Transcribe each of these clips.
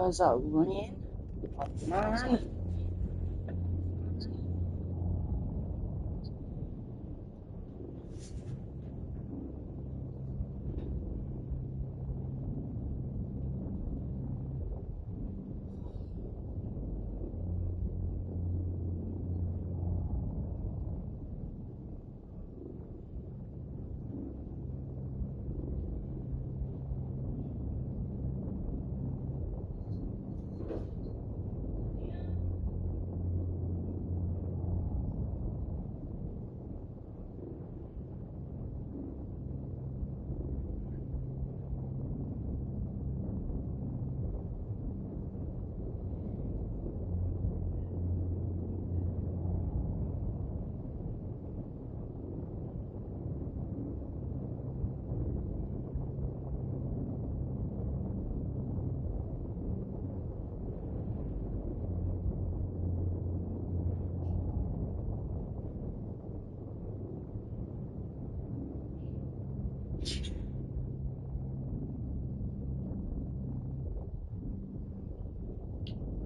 Does that rain? Oh, man.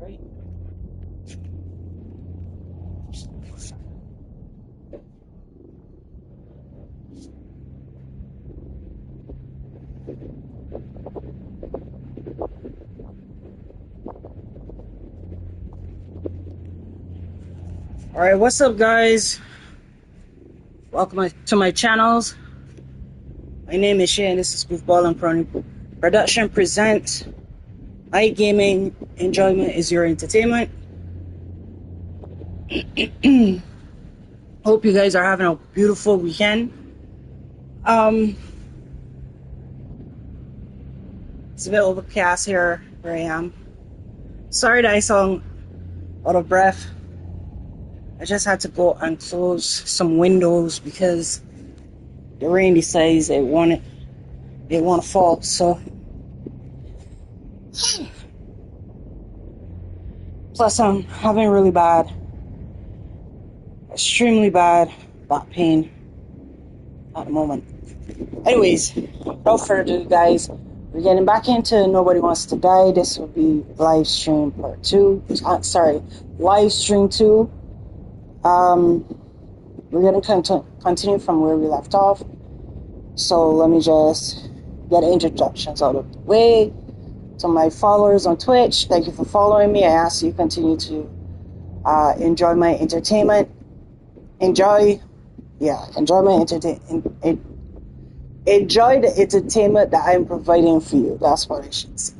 Right. Alright, what's up, guys? Welcome to my channels. My name is Shay, and this is Goofball and Croney Production presents Light Gaming. Enjoyment is your entertainment. Hope you guys are having a beautiful weekend. It's a bit overcast here where I am. Sorry that I sound out of breath. I just had to go and close some windows because the rain decides it want to fall. So plus I'm having really bad, extremely bad back pain at the moment. Anyways, without further ado, guys, we're getting back into Nobody Wants to Die. This will be live stream part 2. Live stream 2. We're going to continue from where we left off. So let me just get introductions out of the way. To my followers on Twitch, thank you for following me. I ask you continue to enjoy my entertainment. Enjoy my entertainment. Enjoy the entertainment that I'm providing for you. That's what I should say.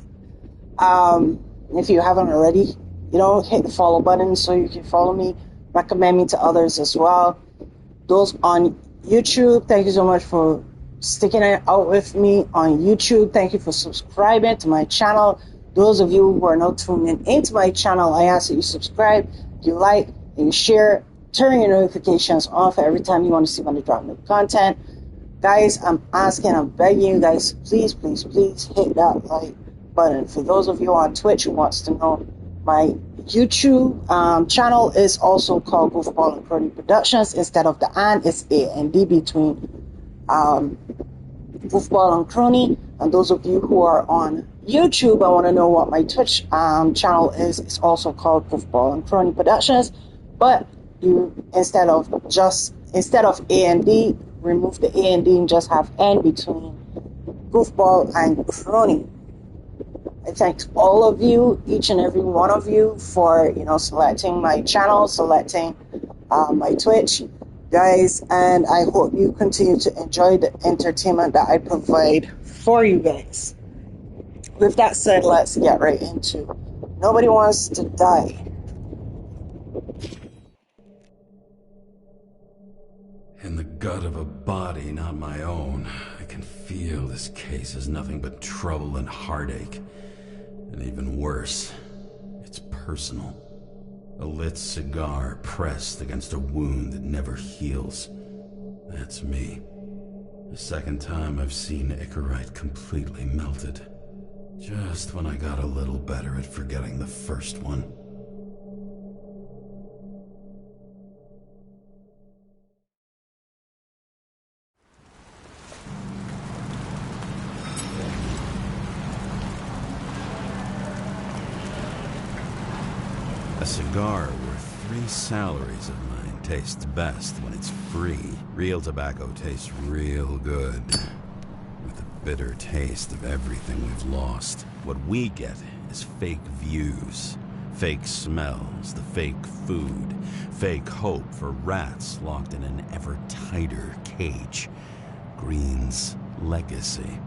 If you haven't already, hit the follow button so you can follow me. Recommend me to others as well. Those on YouTube, thank you so much for sticking it out with me on YouTube. Thank you for subscribing to my channel. Those of you who are not tuning into my channel, I ask that you subscribe, you like, and you share. Turn your notifications on for every time you want to see when I drop new content. Guys, I'm begging you guys, please hit that like button. For those of you on Twitch who wants to know, my YouTube channel is also called Goofball and Croney Productions. Instead of the and, it's A and D between Goofball and Croney. And those of you who are on YouTube, I want to know what my Twitch channel is. It's also called Goofball and Croney Productions. But you instead of A and D, remove the A and D and just have N between Goofball and Croney. I thank all of you, each and every one of you, for selecting my channel, selecting my Twitch, guys, and I hope you continue to enjoy the entertainment that I provide for you guys. With that said, let's get right into Nobody Wants to Die. In the gut of a body not my own, I can feel this case is nothing but trouble and heartache. And even worse, it's personal. A lit cigar pressed against a wound that never heals. That's me. The second time I've seen Icarite completely melted. Just when I got a little better at forgetting the first one. A cigar worth 3 salaries of mine tastes best when it's free. Real tobacco tastes real good, with the bitter taste of everything we've lost. What we get is fake views, fake smells, the fake food, fake hope for rats locked in an ever tighter cage. Green's legacy.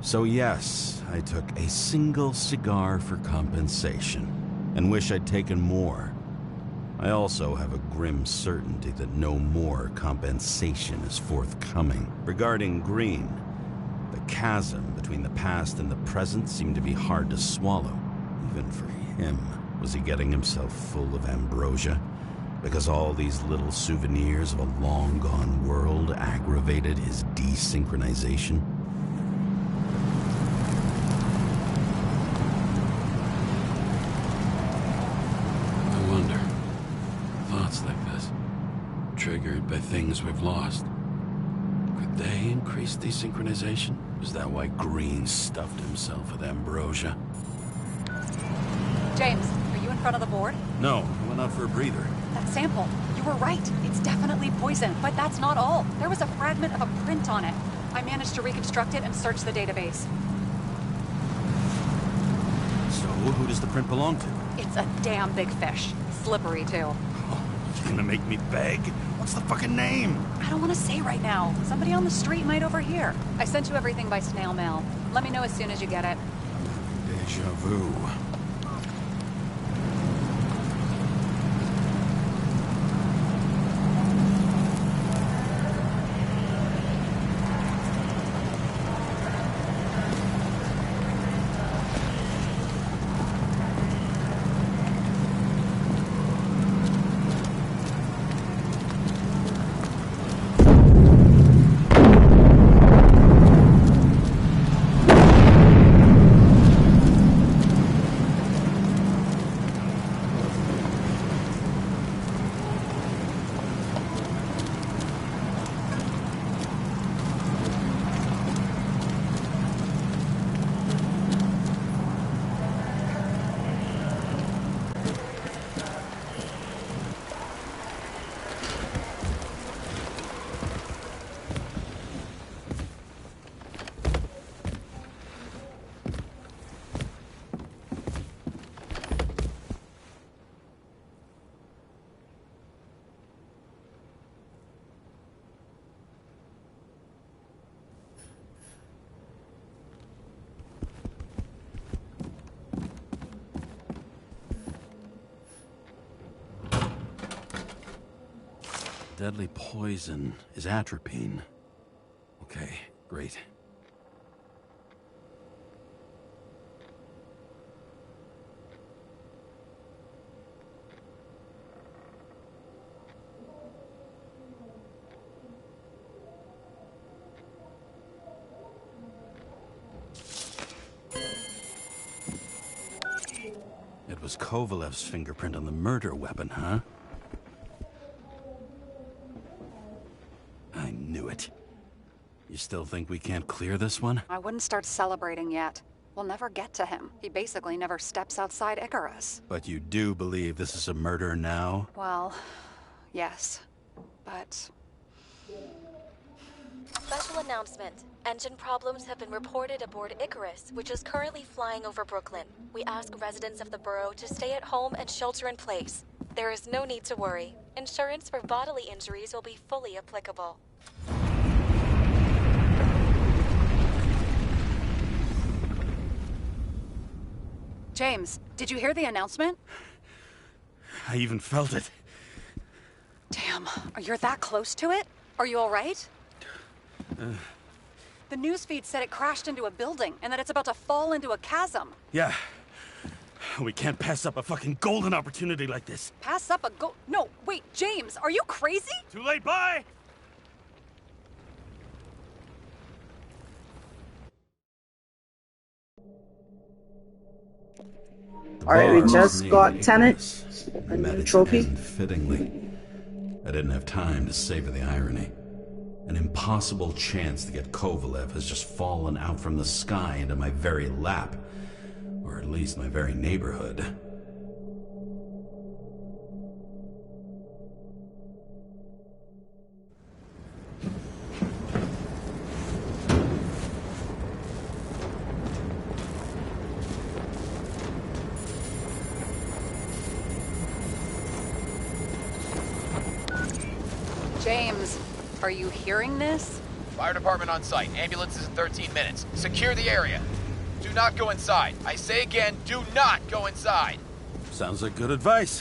So yes, I took a single cigar for compensation, and wish I'd taken more. I also have a grim certainty that no more compensation is forthcoming. Regarding Green, the chasm between the past and the present seemed to be hard to swallow, even for him. Was he getting himself full of ambrosia? Because all these little souvenirs of a long-gone world aggravated his desynchronization? I wonder. Thoughts like this, triggered by things we've lost, could they increase desynchronization? Is that why Green stuffed himself with ambrosia? James, are you in front of the board? No, I went out for a breather. That sample. You were right. It's definitely poison, but that's not all. There was a fragment of a print on it. I managed to reconstruct it and search the database. So, who does the print belong to? It's a damn big fish. Slippery, too. Oh, you're gonna make me beg? What's the fucking name? I don't want to say right now. Somebody on the street might overhear. I sent you everything by snail mail. Let me know as soon as you get it. Deja vu. Deadly poison is atropine. Okay, great. It was Kovalev's fingerprint on the murder weapon, huh? I knew it. You still think we can't clear this one? I wouldn't start celebrating yet. We'll never get to him. He basically never steps outside Icarus. But you do believe this is a murder now? Well, yes. But... Special announcement. Engine problems have been reported aboard Icarus, which is currently flying over Brooklyn. We ask residents of the borough to stay at home and shelter in place. There is no need to worry. Insurance for bodily injuries will be fully applicable. James, did you hear the announcement? I even felt it. Damn, you're that close to it? Are you all right? The newsfeed said it crashed into a building and that it's about to fall into a chasm. Yeah. We can't pass up a fucking golden opportunity like this. Pass up a No, wait, James, are you crazy? Too late, bye! Alright, we just got Tenant, a new trophy. Fittingly. I didn't have time to savor the irony. An impossible chance to get Kovalev has just fallen out from the sky into my very lap. Or at least my very neighborhood. James, are you hearing this? Fire department on site. Ambulance is in 13 minutes. Secure the area. Do not go inside. I say again, do not go inside. Sounds like good advice.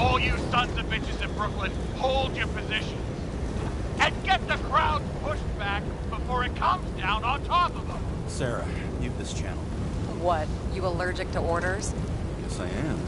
All you sons of bitches in Brooklyn, hold your positions. And get the crowd pushed back before it comes down on top of them. Sarah, mute this channel. What, you allergic to orders? Yes, I am.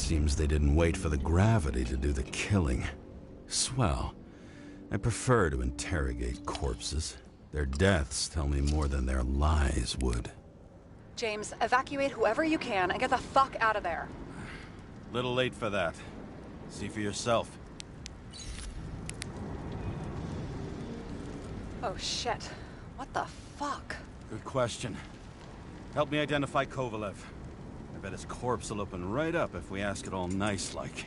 Seems they didn't wait for the gravity to do the killing. Swell. I prefer to interrogate corpses. Their deaths tell me more than their lies would. James, evacuate whoever you can and get the fuck out of there. Little late for that. See for yourself. Oh shit. What the fuck? Good question. Help me identify Kovalev. I bet his corpse will open right up if we ask it all nice-like.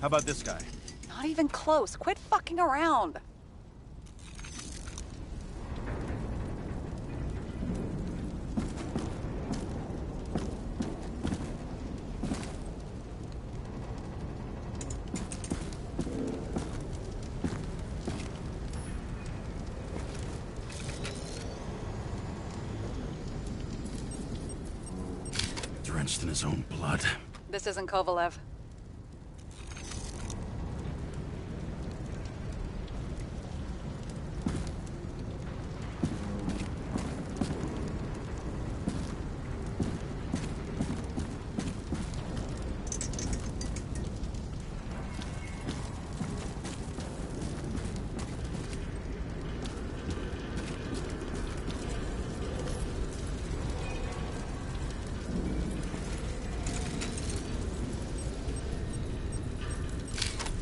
How about this guy? Not even close. Quit fucking around. Drenched in his own blood. This isn't Kovalev.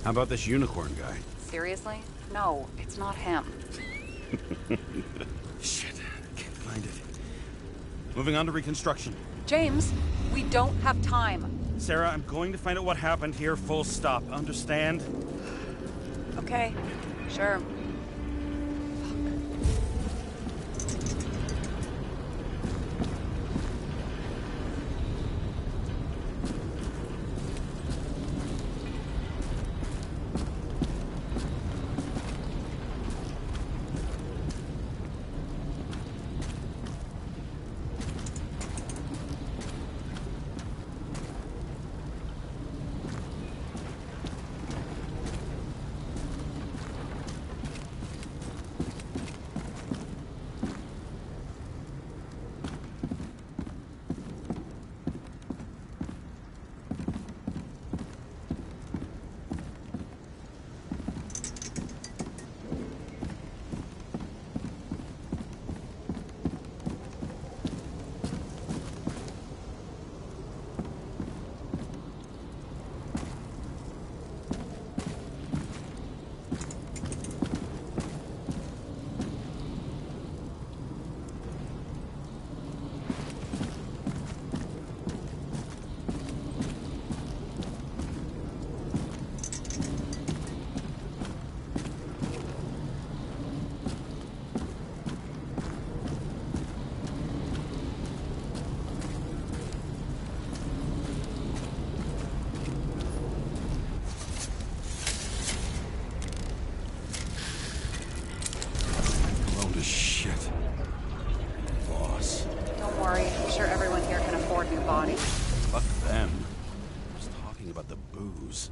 How about this unicorn guy? Seriously? No, it's not him. Shit, I can't find it. Moving on to reconstruction. James, we don't have time. Sarah, I'm going to find out what happened here, full stop. Understand? Okay, sure. lose.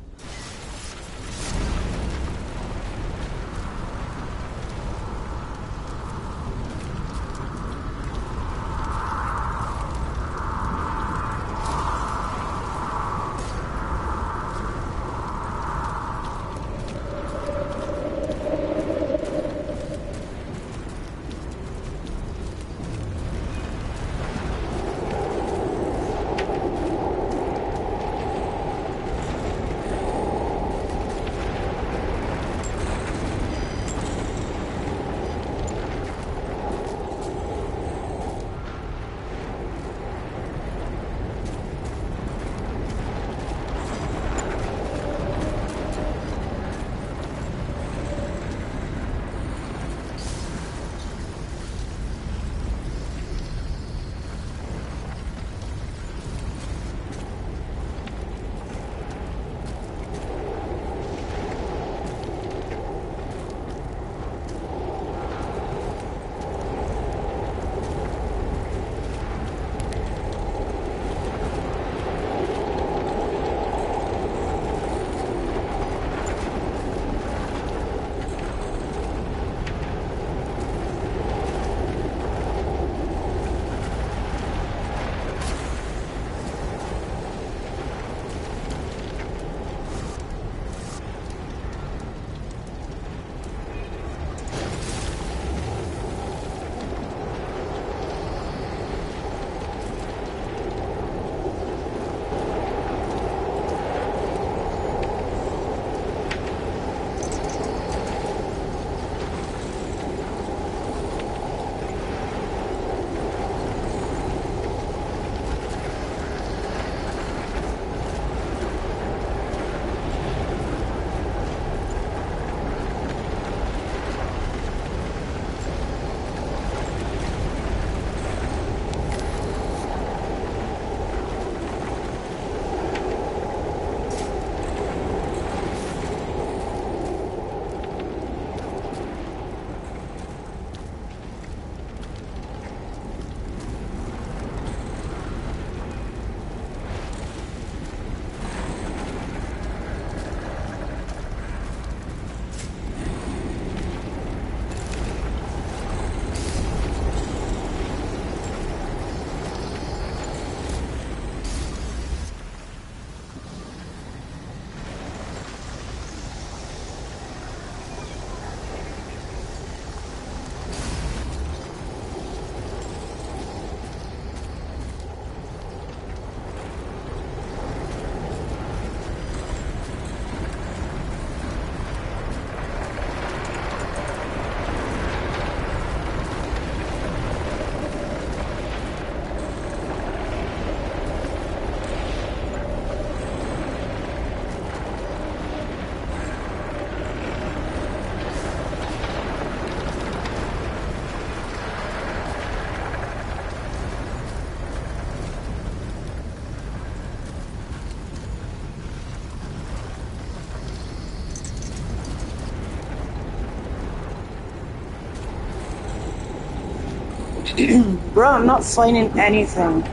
Bro, I'm not finding anything.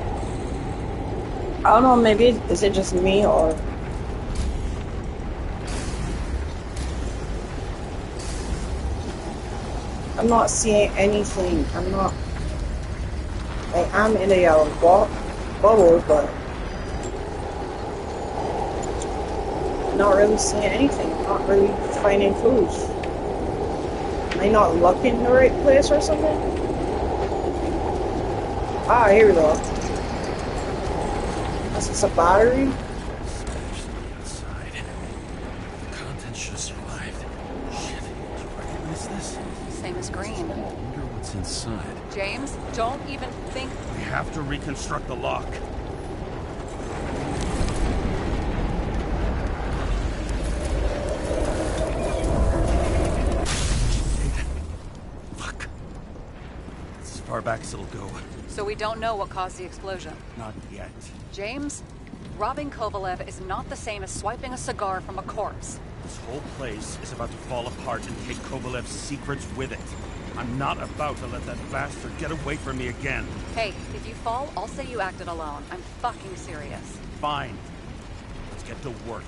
I don't know, maybe is it just me or... I'm not seeing anything. I'm not... I am in a yellow bubble, but... not really seeing anything. Not really finding clues. Am I not looking in the right place or something? Ah, here we go. This is a battery. Smashed on the inside. The contents should have survived. Shit, did you recognize this? Same as green. I wonder what's inside. James, don't even think... We have to reconstruct the lock. Fuck. It's as far back as it'll go. So we don't know what caused the explosion. Not yet. James, robbing Kovalev is not the same as swiping a cigar from a corpse. This whole place is about to fall apart and take Kovalev's secrets with it. I'm not about to let that bastard get away from me again. Hey, if you fall, I'll say you acted alone. I'm fucking serious. Fine. Let's Get to work.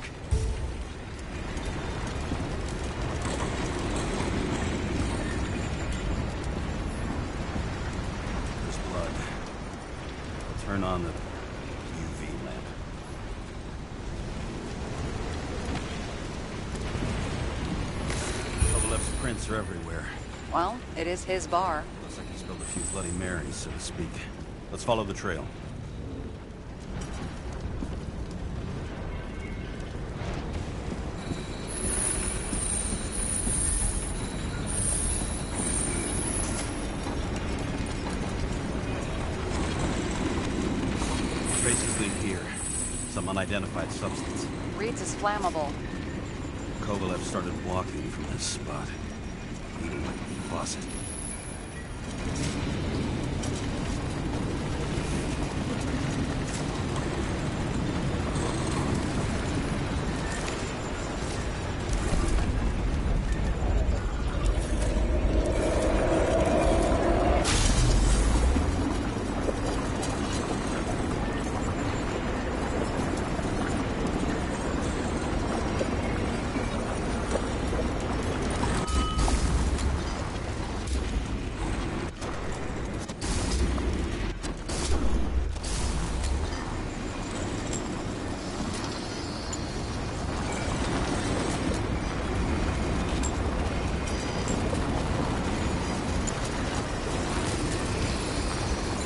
There's blood. I'll turn on the UV lamp. Kovalev's prints are everywhere. Well, it is his bar. Looks like he spilled a few Bloody Marys, so to speak. Let's follow the trail. Traces lead here. Some unidentified substance. Reeds is flammable. Kovalev started walking from this spot. Eating like a faucet.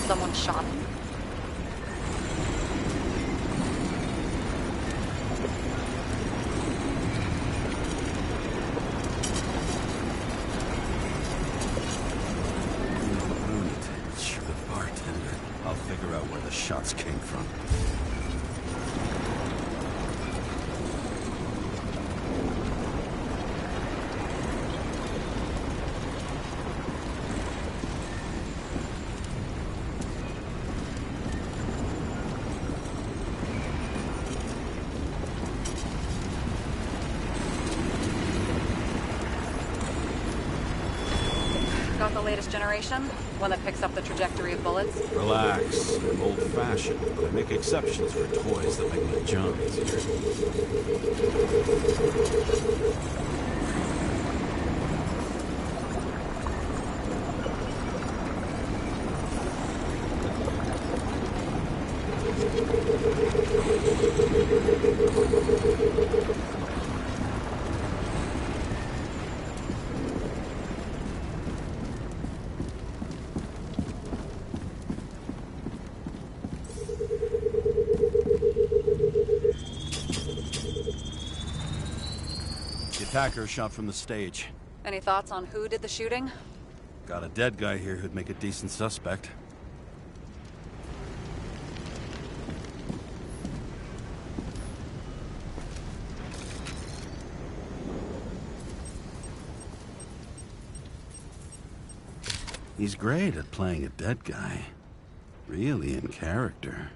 Someone shot him. Sure, the bartender. I'll figure out where the shots came from. Got the latest generation? One that picks up the trajectory of bullets? Relax. I'm old-fashioned, but I make exceptions for toys that make my job easier. The attacker shot from the stage. Any thoughts on who did the shooting? Got a dead guy here who'd make a decent suspect. He's great at playing a dead guy. Really in character.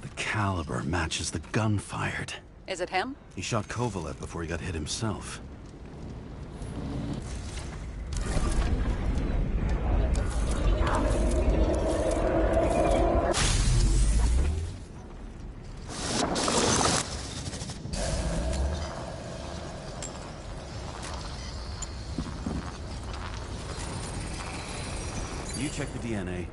The caliber matches the gun fired. Is it him? He shot Kovalev before he got hit himself. You check the DNA.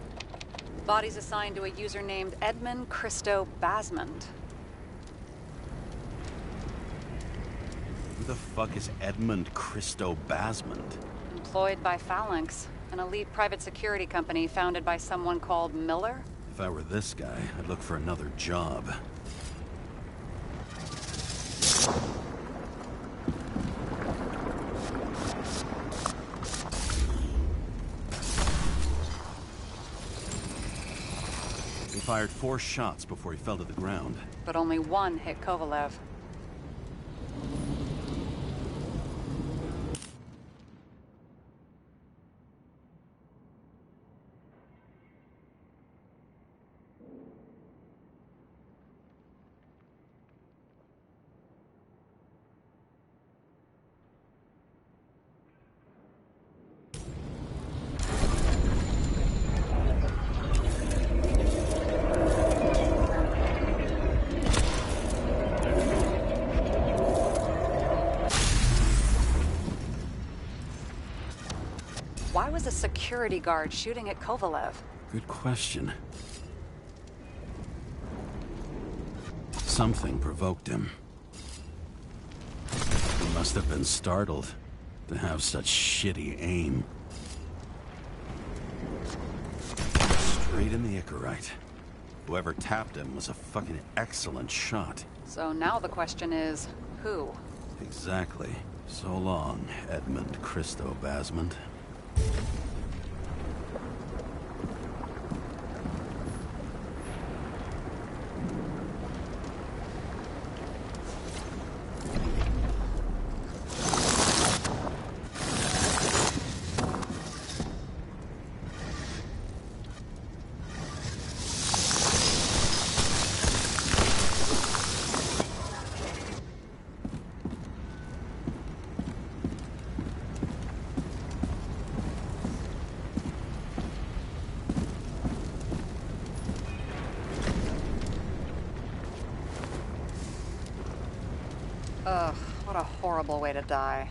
Body's assigned to a user named Edmund Christo Basmond. Who the fuck is Edmund Christo Basmond? Employed by Phalanx, an elite private security company founded by someone called Miller. If I were this guy, I'd look for another job. He fired 4 shots before he fell to the ground. But only one hit Kovalev. a security guard shooting at Kovalev? Good question. Something provoked him. He must have been startled to have such shitty aim. Straight in the Icarite. Whoever tapped him was a fucking excellent shot. So now the question is, who? Exactly. So long, Edmund Christo Basment. Ugh, what a horrible way to die.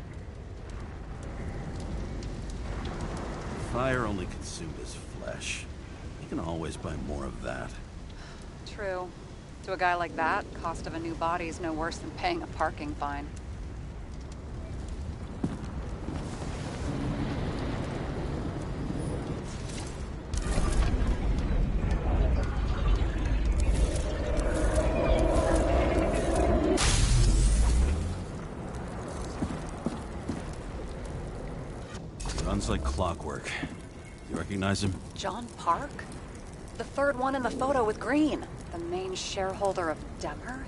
Fire only consumed his flesh. You can always buy more of that. True. To a guy like that, cost of a new body is no worse than paying a parking fine. Runs like clockwork. You recognize him? John Park? The third one in the photo with Green. The main shareholder of Demmer?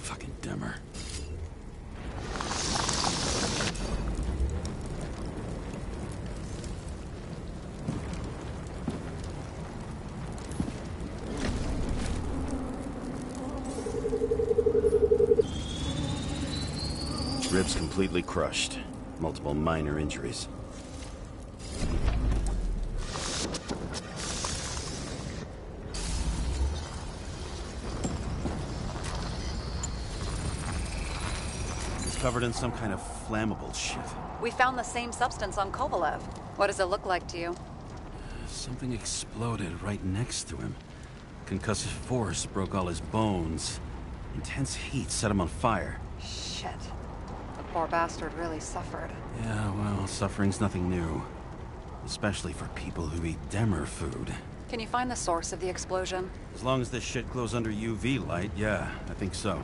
Fucking Demmer. Ribs completely crushed. Multiple minor injuries. Covered in some kind of flammable shit. We found the same substance on Kovalev. What does it look like to you? Something exploded right next to him. Concussive force broke all his bones. Intense heat set him on fire. Shit. The poor bastard really suffered. Yeah, well, suffering's nothing new. Especially for people who eat Demmer food. Can you find the source of the explosion? As long as this shit glows under UV light, yeah, I think so.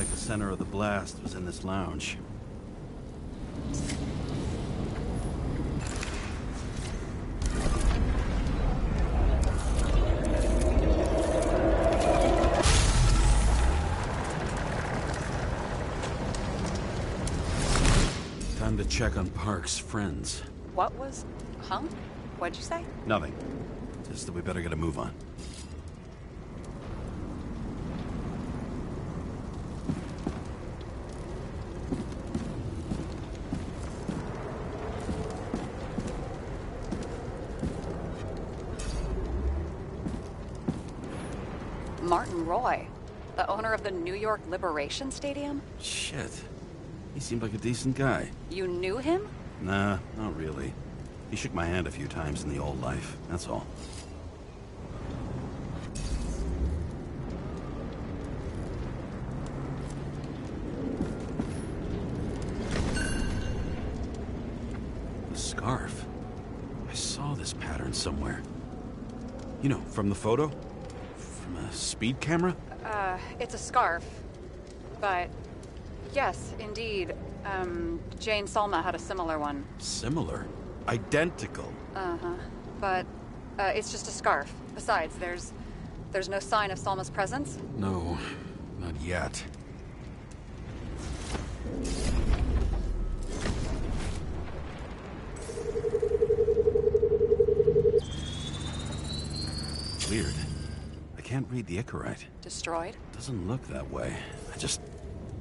The center of the blast was in this lounge. Time to check on Park's friends. What was... Huh? What'd you say? Nothing. Just that we better get a move on. Martin Roy, the owner of the New York Liberation Stadium? Shit. He seemed like a decent guy. You knew him? Nah, not really. He shook my hand a few times in the old life, that's all. The scarf. I saw this pattern somewhere. You know, from the photo? From a speed camera? It's a scarf. But, yes, indeed. Jane Salma had a similar one. Similar? Identical? Uh-huh. But, it's just a scarf. Besides, there's no sign of Salma's presence. No. Not yet. Weird. I can't read the Icarite. Destroyed? Doesn't look that way. I just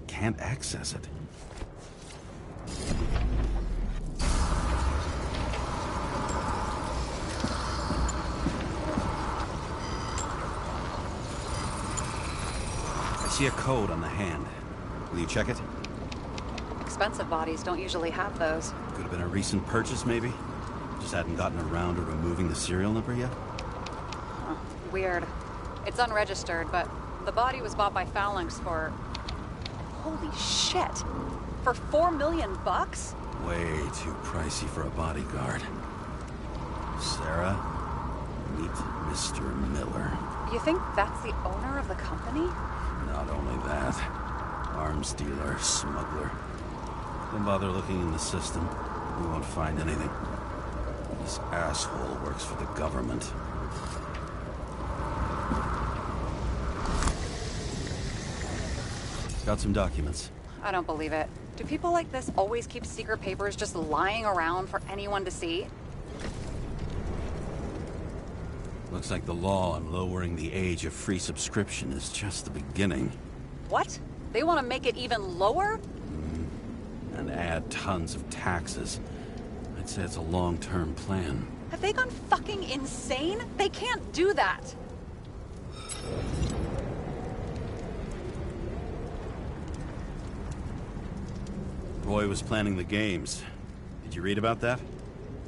can't access it. I see a code on the hand. Will you check it? Expensive bodies don't usually have those. Could have been a recent purchase, maybe? Just hadn't gotten around to removing the serial number yet? Huh. Weird. It's unregistered, but the body was bought by Phalanx for... Holy shit! For $4 million bucks? Way too pricey for a bodyguard. Sarah, meet Mr. Miller. You think that's the owner of the company? Not only that, arms dealer, smuggler. Don't bother looking in the system. We won't find anything. This asshole works for the government. Got some documents. I don't believe it. Do people like this always keep secret papers just lying around for anyone to see? Looks like the law on lowering the age of free subscription is just the beginning. What? They want to make it even lower? And add tons of taxes. I'd say it's a long-term plan. Have they gone fucking insane? They can't do that! Roy was planning the games. Did you read about that?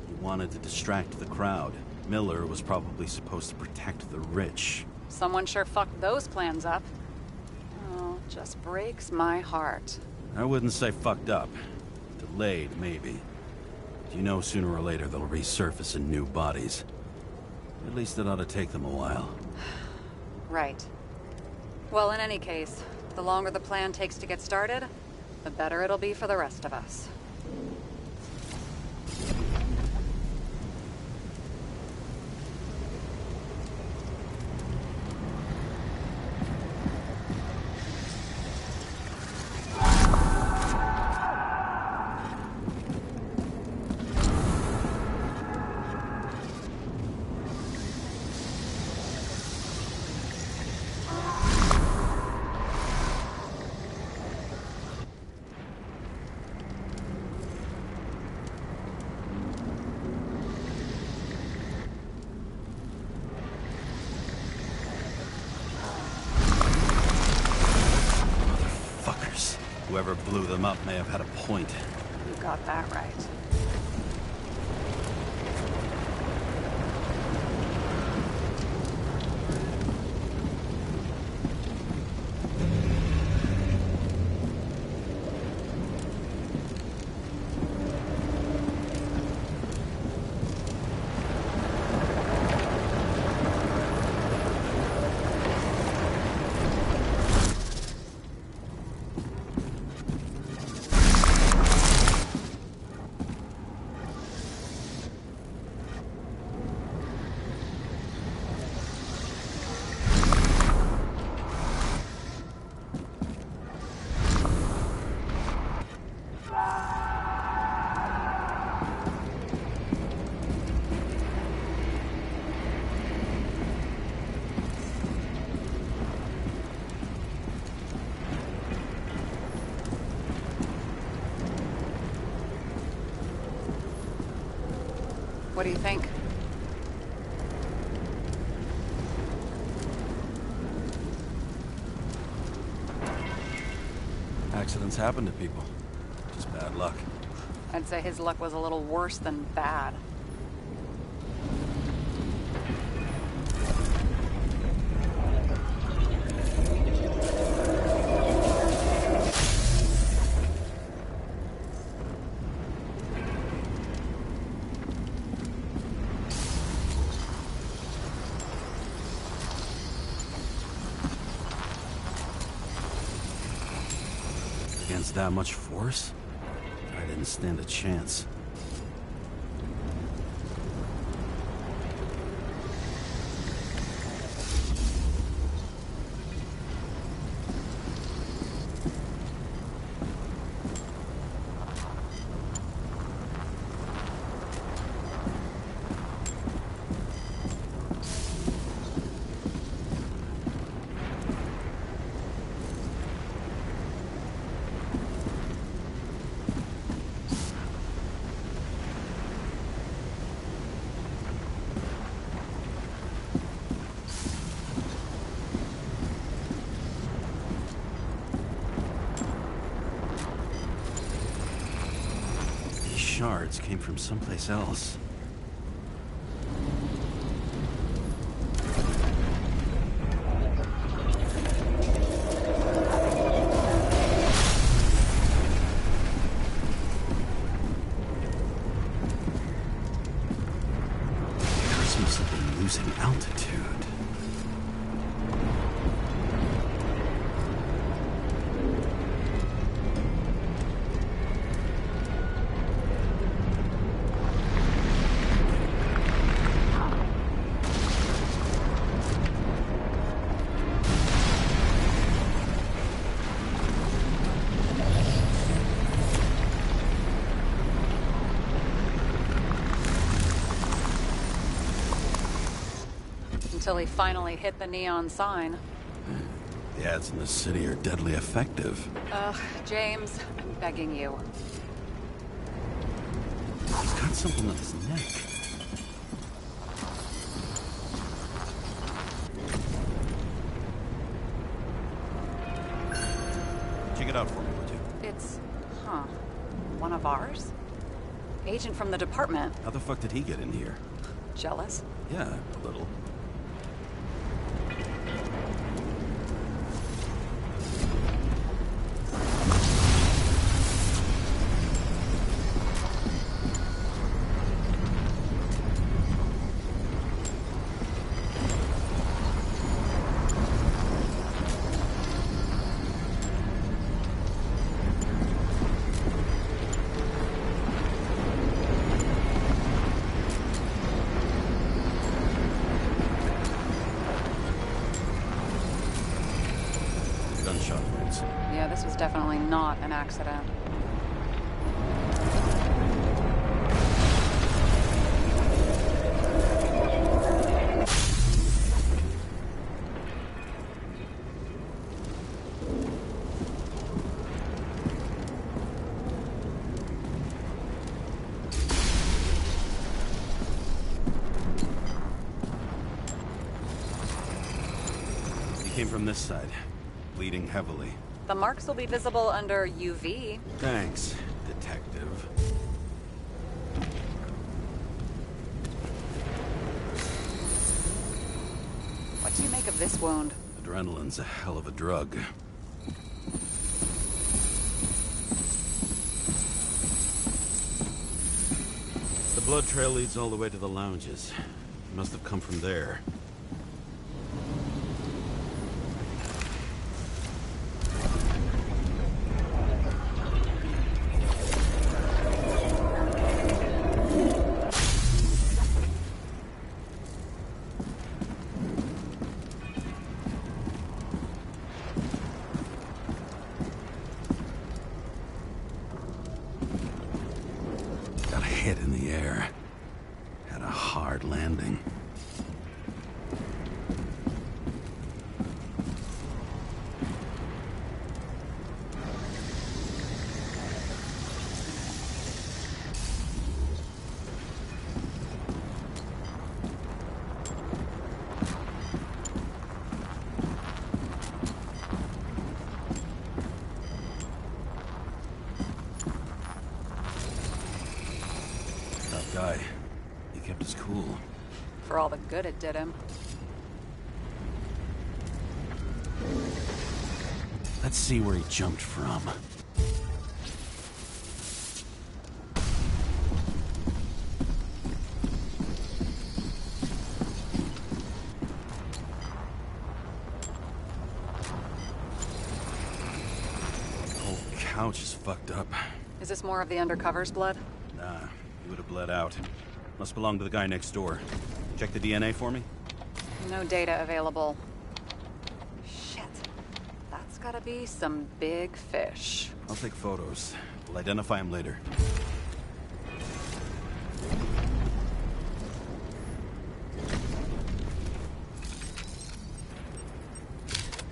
He wanted to distract the crowd. Miller was probably supposed to protect the rich. Someone sure fucked those plans up. Oh, just breaks my heart. I wouldn't say fucked up. Delayed, maybe. You know sooner or later they'll resurface in new bodies. At least it ought to take them a while. Right. Well, in any case, the longer the plan takes to get started, the better it'll be for the rest of us. Whoever blew them up may have had a point. You got that right. What do you think? Accidents happen to people. Just bad luck. I'd say his luck was a little worse than bad. Against that much force? I didn't stand a chance. shards came from someplace else. Icarus must have been losing altitude. Until he finally hit the neon sign. The ads in the city are deadly effective. Ugh, James, I'm begging you. He's got something on his neck. Check it out for me, would you? It's, one of ours? Agent from the department. How the fuck did he get in here? Jealous? Yeah, a little. Gunshot wounds. Yeah, this was definitely not an accident. He came from this side, bleeding heavily. The marks will be visible under UV. Thanks, detective. What do you make of this wound? Adrenaline's a hell of a drug. The blood trail leads all the way to the lounges. It must have come from there. Got hit in the air. Had a hard landing. Tough guy. He kept his cool. For all the good it did him. Let's see where he jumped from. Whole couch is fucked up. Is this more of the undercover's blood? Nah, he would have bled out. Must belong to the guy next door. Check the DNA for me? No data available. Shit. That's gotta be some big fish. I'll take photos. We'll identify him later.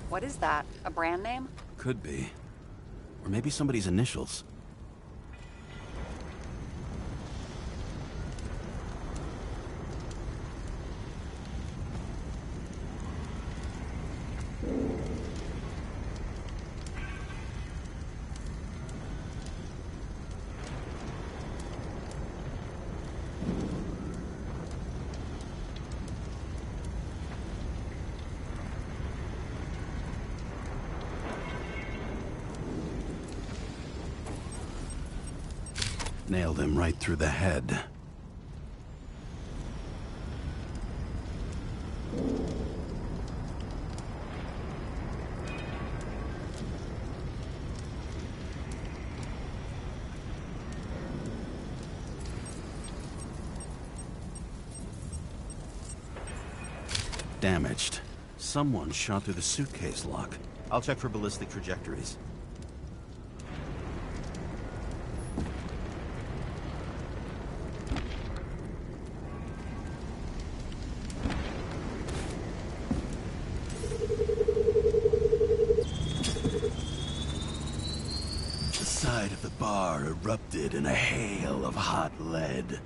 What is that? A brand name? Could be. Or maybe somebody's initials. Nailed him right through the head. Damaged. Someone shot through the suitcase lock. I'll check for ballistic trajectories. The side of the bar erupted in a hail of hot lead.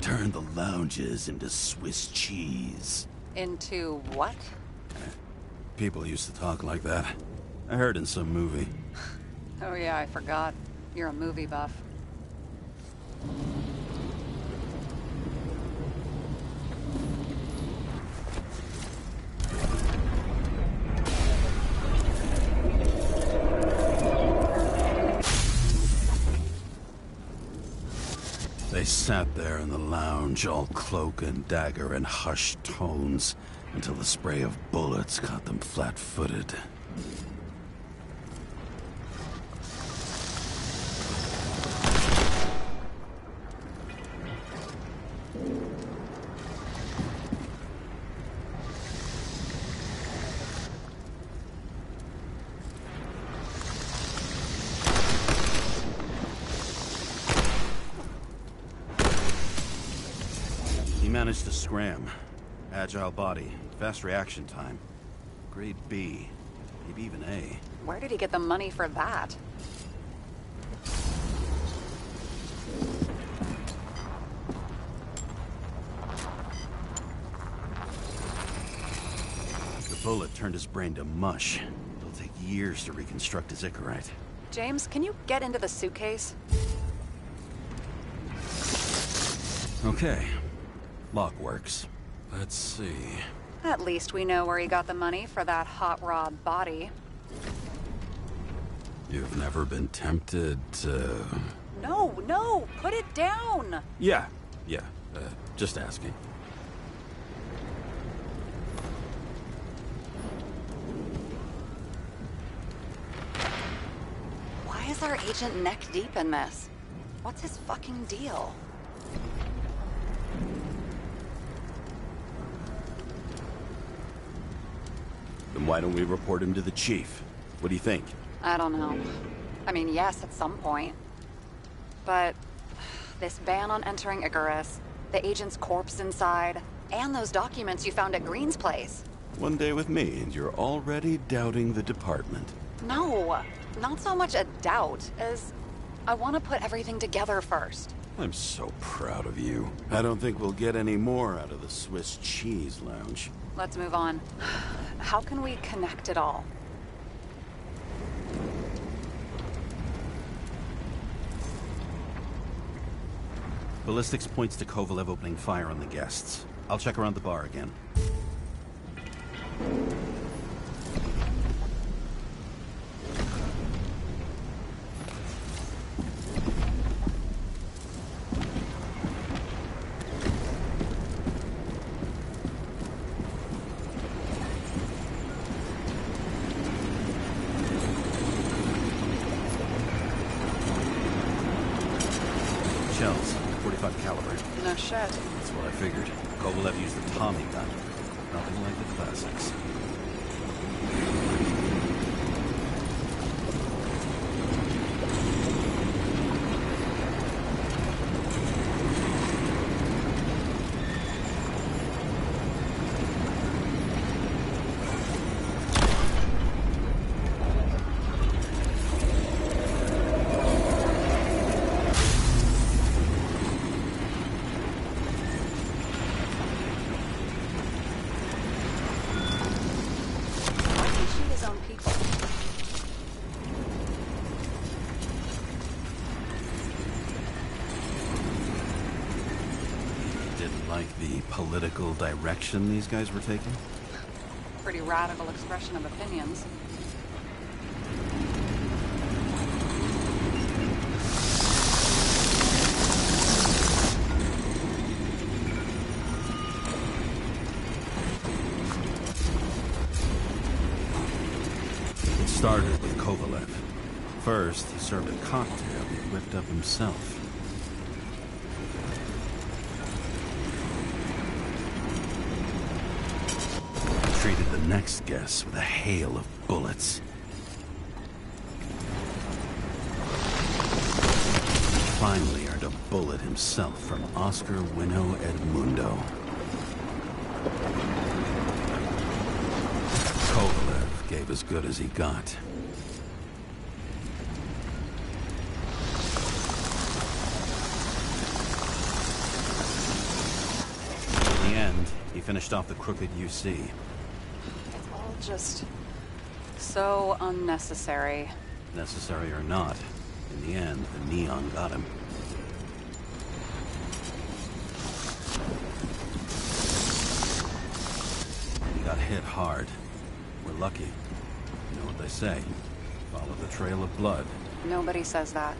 Turned the lounges into Swiss cheese. Into what? People used to talk like that. I heard in some movie. Oh yeah, I forgot. You're a movie buff. They sat there in the lounge, all cloak and dagger and hushed tones, until the spray of bullets caught them flat-footed. He managed to scram. Agile body, fast reaction time. Grade B, maybe even A. Where did he get the money for that? The bullet turned his brain to mush. It'll take years to reconstruct his Icarite. James, can you get into the suitcase? Okay. Lock works. Let's see. At least we know where he got the money for that hot rod body. You've never been tempted to... No, put it down! Yeah, just asking. Why is our agent neck deep in this? What's his fucking deal? Then why don't we report him to the chief? What do you think? I don't know. I mean, yes, at some point. But this ban on entering Icarus, the agent's corpse inside, and those documents you found at Green's place. One day with me, and you're already doubting the department. No, not so much a doubt as I want to put everything together first. I'm so proud of you. I don't think we'll get any more out of the Swiss cheese lounge. Let's move on. How can we connect it all? Ballistics points to Kovalev opening fire on the guests. I'll check around the bar again. Shells, 45 caliber. No shit. That's what I figured. Kovalev used the Tommy gun. Nothing like the classics. Why does he shoot his own people? Didn't like the political direction these guys were taking? Pretty radical expression of opinions. started with Kovalev. First, he served a cocktail he whipped up himself. He treated the next guest with a hail of bullets. Finally earned a bullet himself from Oscar Winnow Edmundo. Kovalev gave as good as he got. In the end, he finished off the crooked UC. It's all just so unnecessary. Necessary or not, in the end, the neon got him. He got hit hard. We're lucky. You know what they say. Follow the trail of blood. Nobody says that.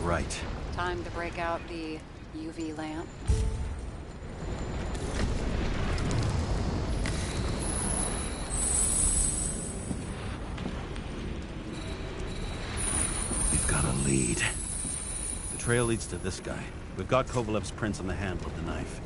Right. Time to break out the UV lamp. We've got a lead. The trail leads to this guy. We've got Kovalev's prints on the handle of the knife.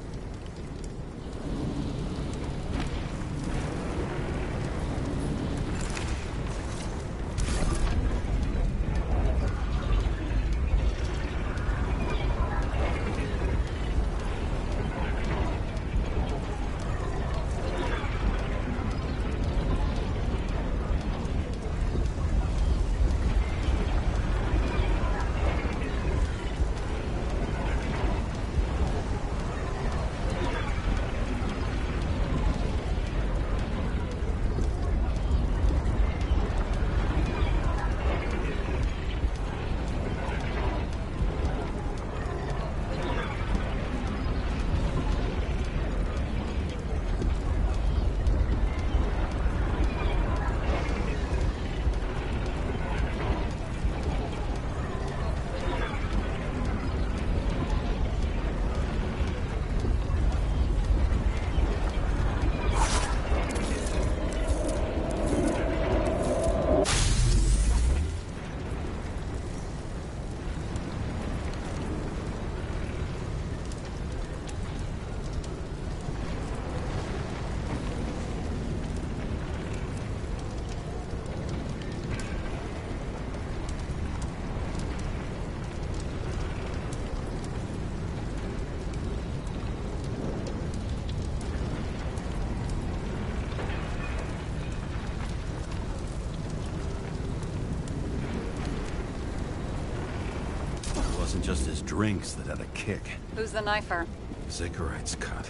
Wasn't just his drinks that had a kick. Who's the knifer? Ziggurite's cut.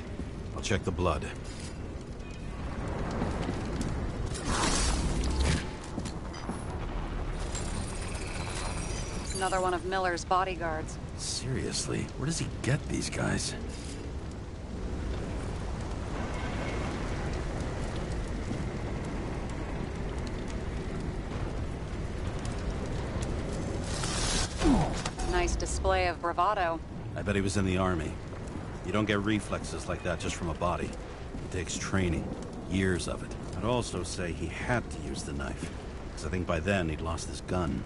I'll check the blood. Another one of Miller's bodyguards. Seriously, where does he get these guys? Nice display of bravado. I bet he was in the army. You don't get reflexes like that just from a body. It takes training. Years of it. I'd also say he had to use the knife. I think by then he'd lost his gun.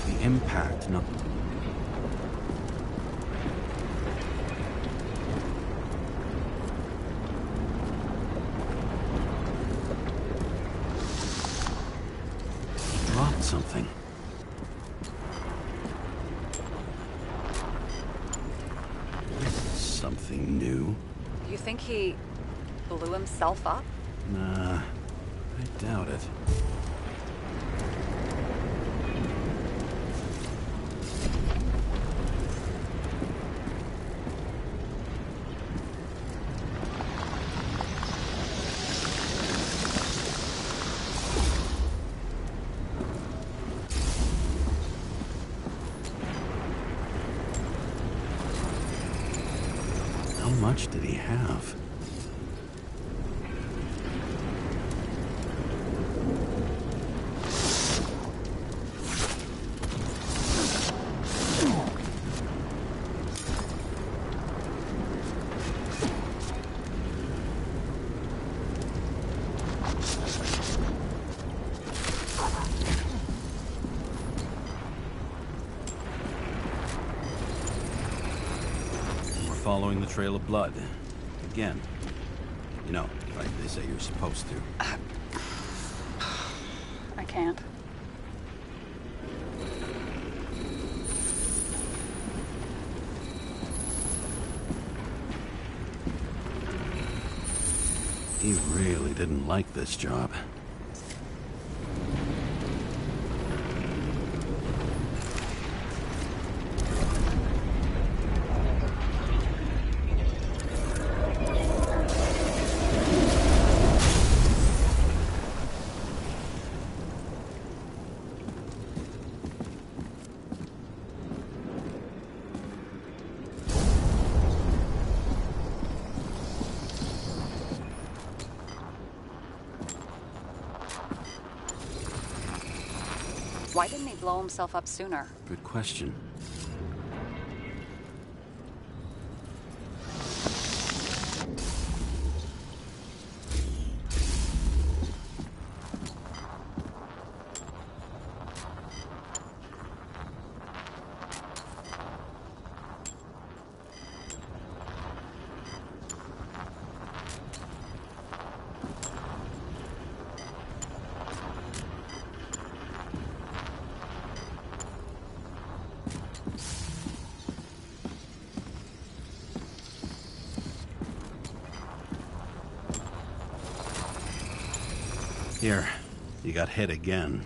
The impact, no. Something. Something new. You think he blew himself up? Nah, I doubt it. How much did he have? Following the trail of blood. Again. You know, like they say you're supposed to. I can't. He really didn't like this job. Why didn't he blow himself up sooner? Good question. Here, you got hit again.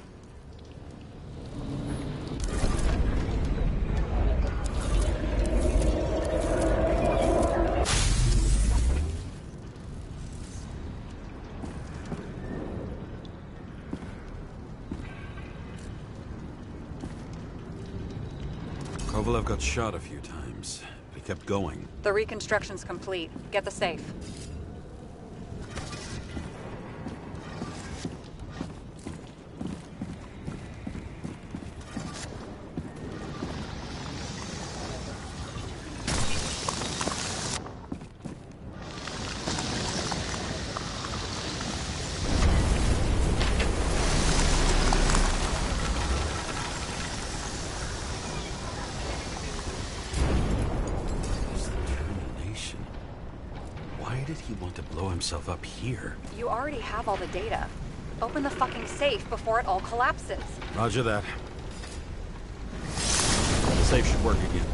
Kovalev got shot a few times, but he kept going. The reconstruction's complete. Get the safe. Why did he want to blow himself up here? You already have all the data. Open the fucking safe before it all collapses. Roger that. The safe should work again.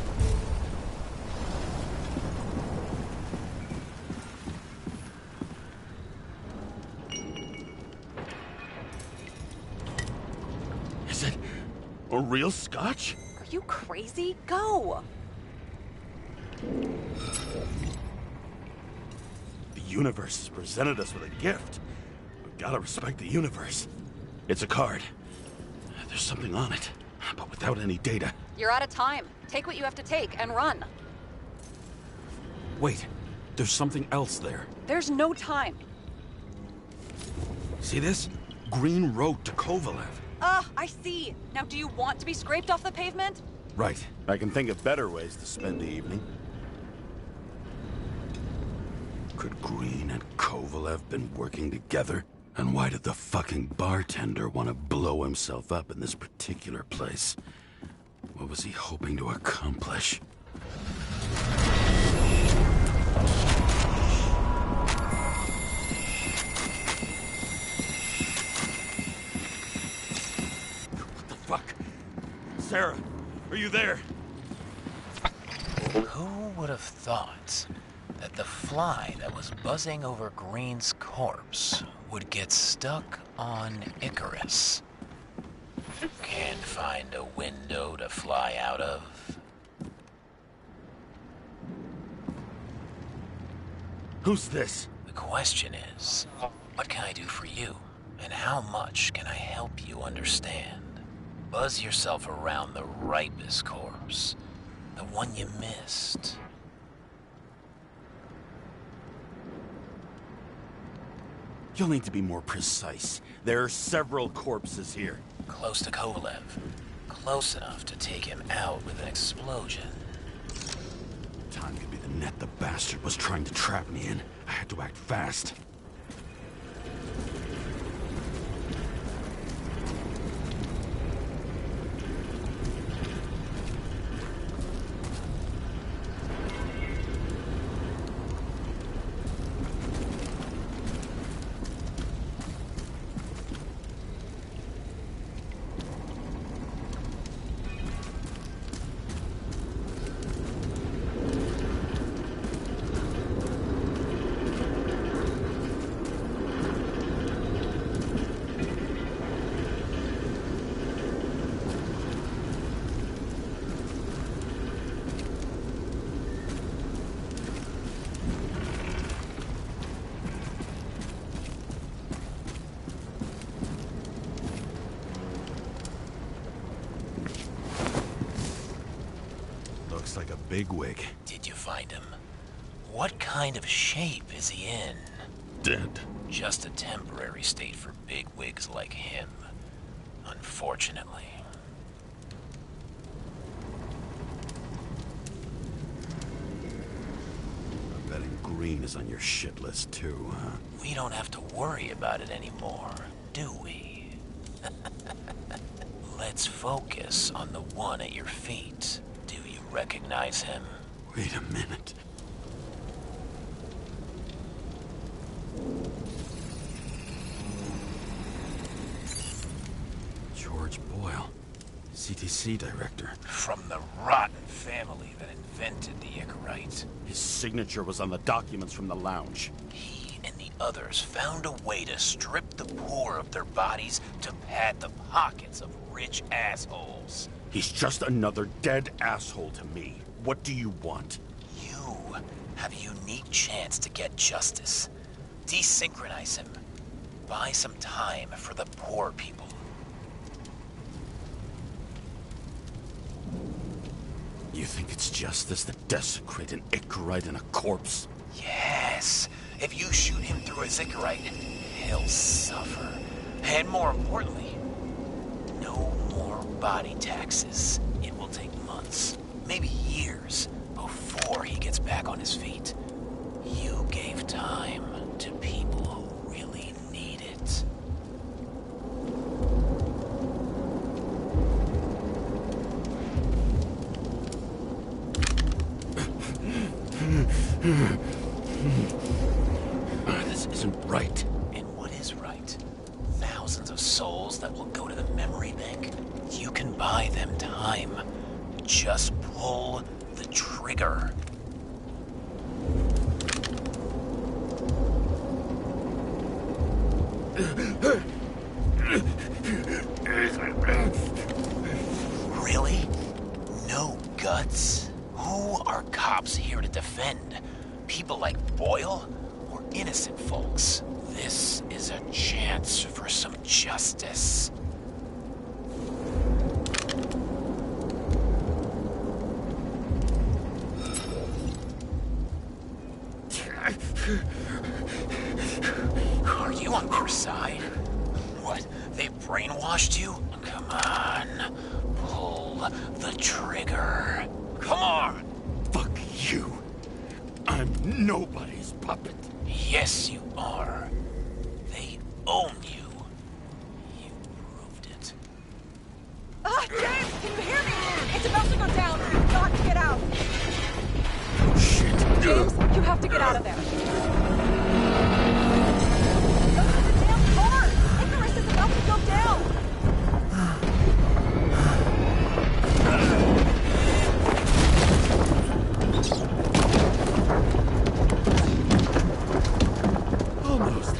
Is it a real scotch? Are you crazy? Go! The universe has presented us with a gift. We've got to respect the universe. It's a card. There's something on it, but without any data. You're out of time. Take what you have to take and run. Wait, There's something else there. There's no time. See this? Green Road to Kovalev. I see. Now, do you want to be scraped off the pavement? Right. I can think of better ways to spend the evening. Could Green and Kovalev been working together? And why did the fucking bartender want to blow himself up in this particular place? What was he hoping to accomplish? What the fuck? Sarah, are you there? Who would have thought that the fly that was buzzing over Green's corpse would get stuck on Icarus? Can't find a window to fly out of. Who's this? The question is, what can I do for you? And how much can I help you understand? Buzz yourself around the ripest corpse. The one you missed. You'll need to be more precise. There are several corpses here. Close to Kovalev. Close enough to take him out with an explosion. Time could be the net the bastard was trying to trap me in. I had to act fast. Looks like a bigwig. Did you find him? What kind of shape is he in? Dead. Just a temporary state for bigwigs like him. Unfortunately. I'm betting Green is on your shit list too, huh? We don't have to worry about it anymore, do we? Let's focus on the one at your feet. Do you recognize him? Wait a minute. George Boyle, CTC director. From the rotten family that invented the Icarite. His signature was on the documents from the lounge. He and the others found a way to strip the poor of their bodies to pad the pockets of rich assholes. He's just another dead asshole to me. What do you want? You have a unique chance to get justice. Desynchronize him. Buy some time for the poor people. You think it's justice to desecrate an Icarite and a corpse? Yes. If you shoot him through his Icarite, he'll suffer. And more importantly, no more body taxes. It will take months, maybe years, before he gets back on his feet. You gave time to people who really need it. This isn't right. And what is right? Thousands of souls that will go to the memory bank. You can buy them time. Just pull the trigger. Really? No guts? Who are cops here to defend? People like Boyle? Or innocent folks? This is a chance for some justice. What? They brainwashed you? Come on. Pull the trigger. Come on! Fuck you. I'm nobody's puppet. Yes, you are. They own you. You proved it. Ah, James, can you hear me? It's about to go down. You've got to get out. Shit. James, you have to get out of there. Look at the damn car! Icarus is about to go down! Almost.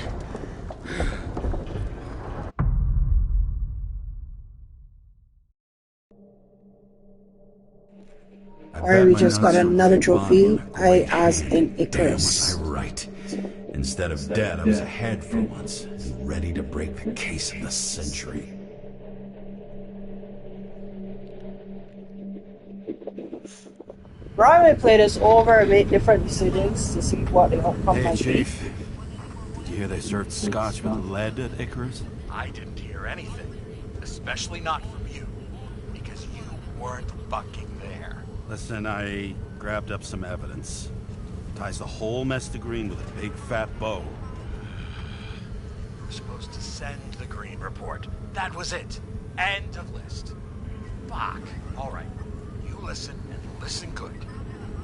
Alright, we just got another trophy. I as an Damn, Icarus. was I right? Instead of dead, I was ahead for once, and ready to break the case of the century. Brian may play this over and make different decisions to see what the outcome Hey, might be. Chief. Did you hear they served scotch with lead at Icarus? I didn't hear anything. Especially not from you. Because you weren't fucking there. Listen, I grabbed up some evidence. Ties the whole mess to Green with a big fat bow. You were supposed to send the Green report. That was it. End of list. Fuck. Alright. You listen and listen good.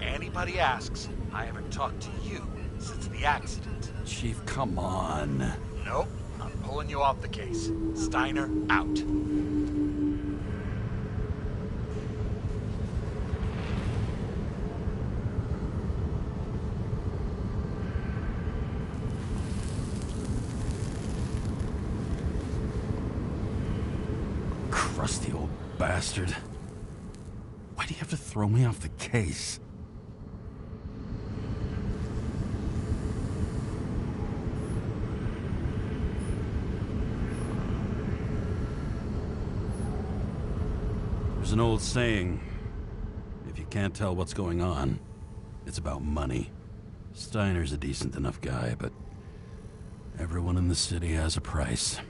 Anybody asks, I haven't talked to you since the accident. Chief, come on. Nope. I'm pulling you off the case. Steiner out. Crusty old bastard. Why do you have to throw me off the case? There's an old saying, if you can't tell what's going on, it's about money. Steiner's a decent enough guy, but everyone in the city has a price.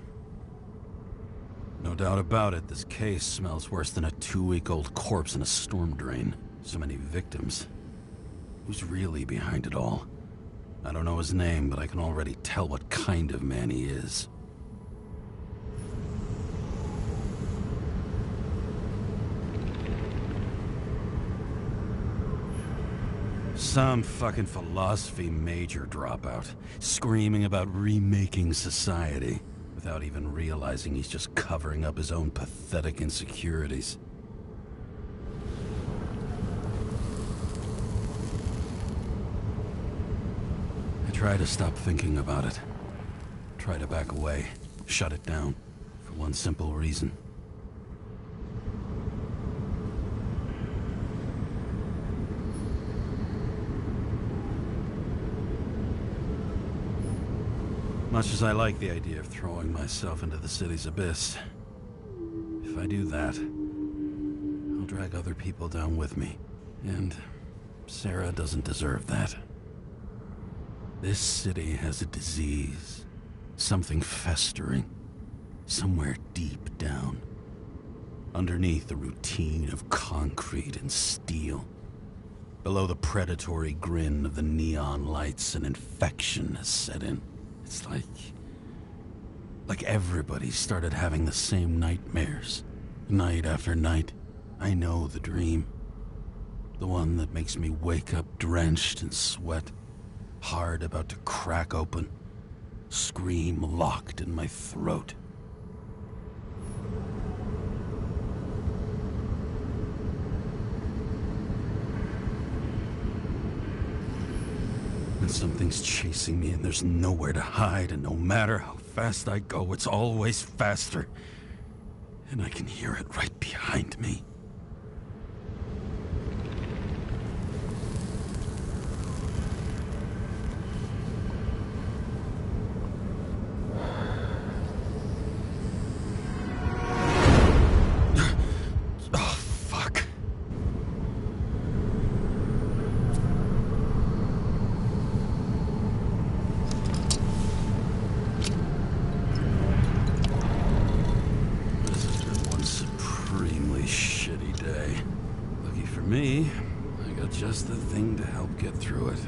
No doubt about it, this case smells worse than a 2-week-old corpse in a storm drain. So many victims. Who's really behind it all? I don't know his name, but I can already tell what kind of man he is. Some fucking philosophy major dropout, screaming about remaking society, without even realizing he's just covering up his own pathetic insecurities. I try to stop thinking about it. Try to back away, shut it down, for one simple reason. Much as I like the idea of throwing myself into the city's abyss, if I do that, I'll drag other people down with me. And Sarah doesn't deserve that. This city has a disease, something festering, somewhere deep down, underneath the routine of concrete and steel. Below the predatory grin of the neon lights, an infection has set in. It's like everybody started having the same nightmares, night after night. I know the dream. The one that makes me wake up drenched in sweat, heart about to crack open, scream locked in my throat. And something's chasing me and there's nowhere to hide, and no matter how fast I go, it's always faster. And I can hear it right behind me. Oh, fuck. me, I got just the thing to help get through it.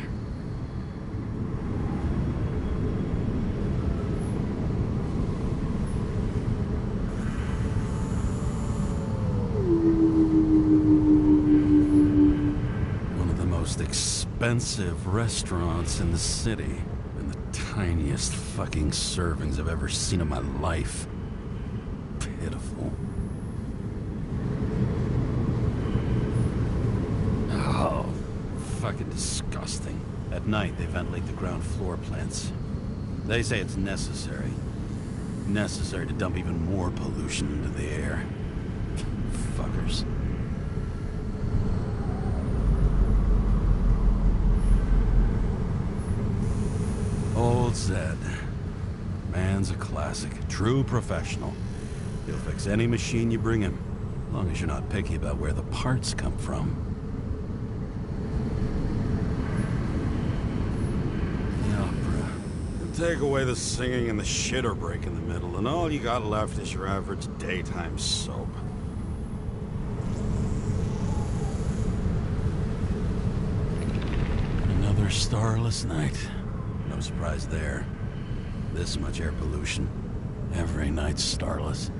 One of the most expensive restaurants in the city, and the tiniest fucking servings I've ever seen in my life. Pitiful. Oh, fucking disgusting. At night, they ventilate the ground floor plants. They say it's necessary. Necessary to dump even more pollution into the air. Fuckers. Old Zed. Man's a classic. True professional. He'll fix any machine you bring him, as long as you're not picky about where the parts come from. The opera. Take away the singing and the shitter break in the middle, and all you got left is your average daytime soap. Another starless night. No surprise there. This much air pollution. Every night's starless.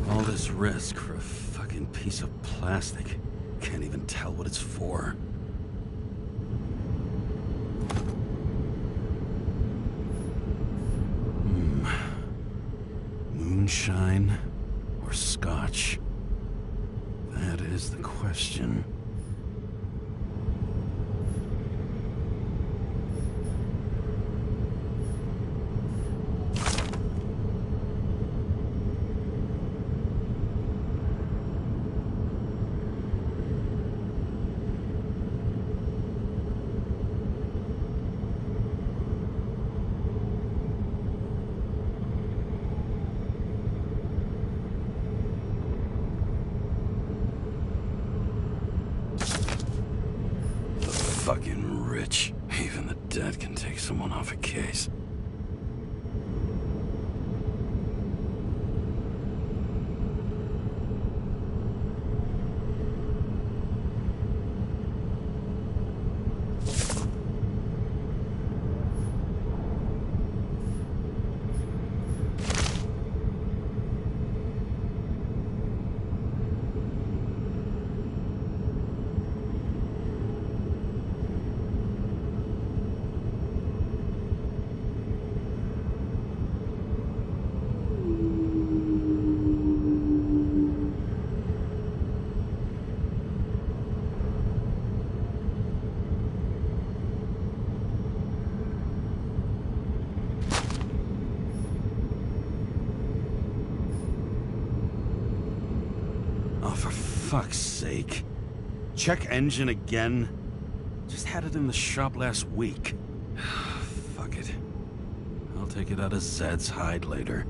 All this risk for a fucking piece of plastic. Can't even tell what it's for. Moonshine or scotch? That is the question. Fucking rich. Even the dead can take someone off a case. Oh, for fuck's sake. Check engine again? Just had it in the shop last week. Fuck it. I'll take it out of Zed's hide later.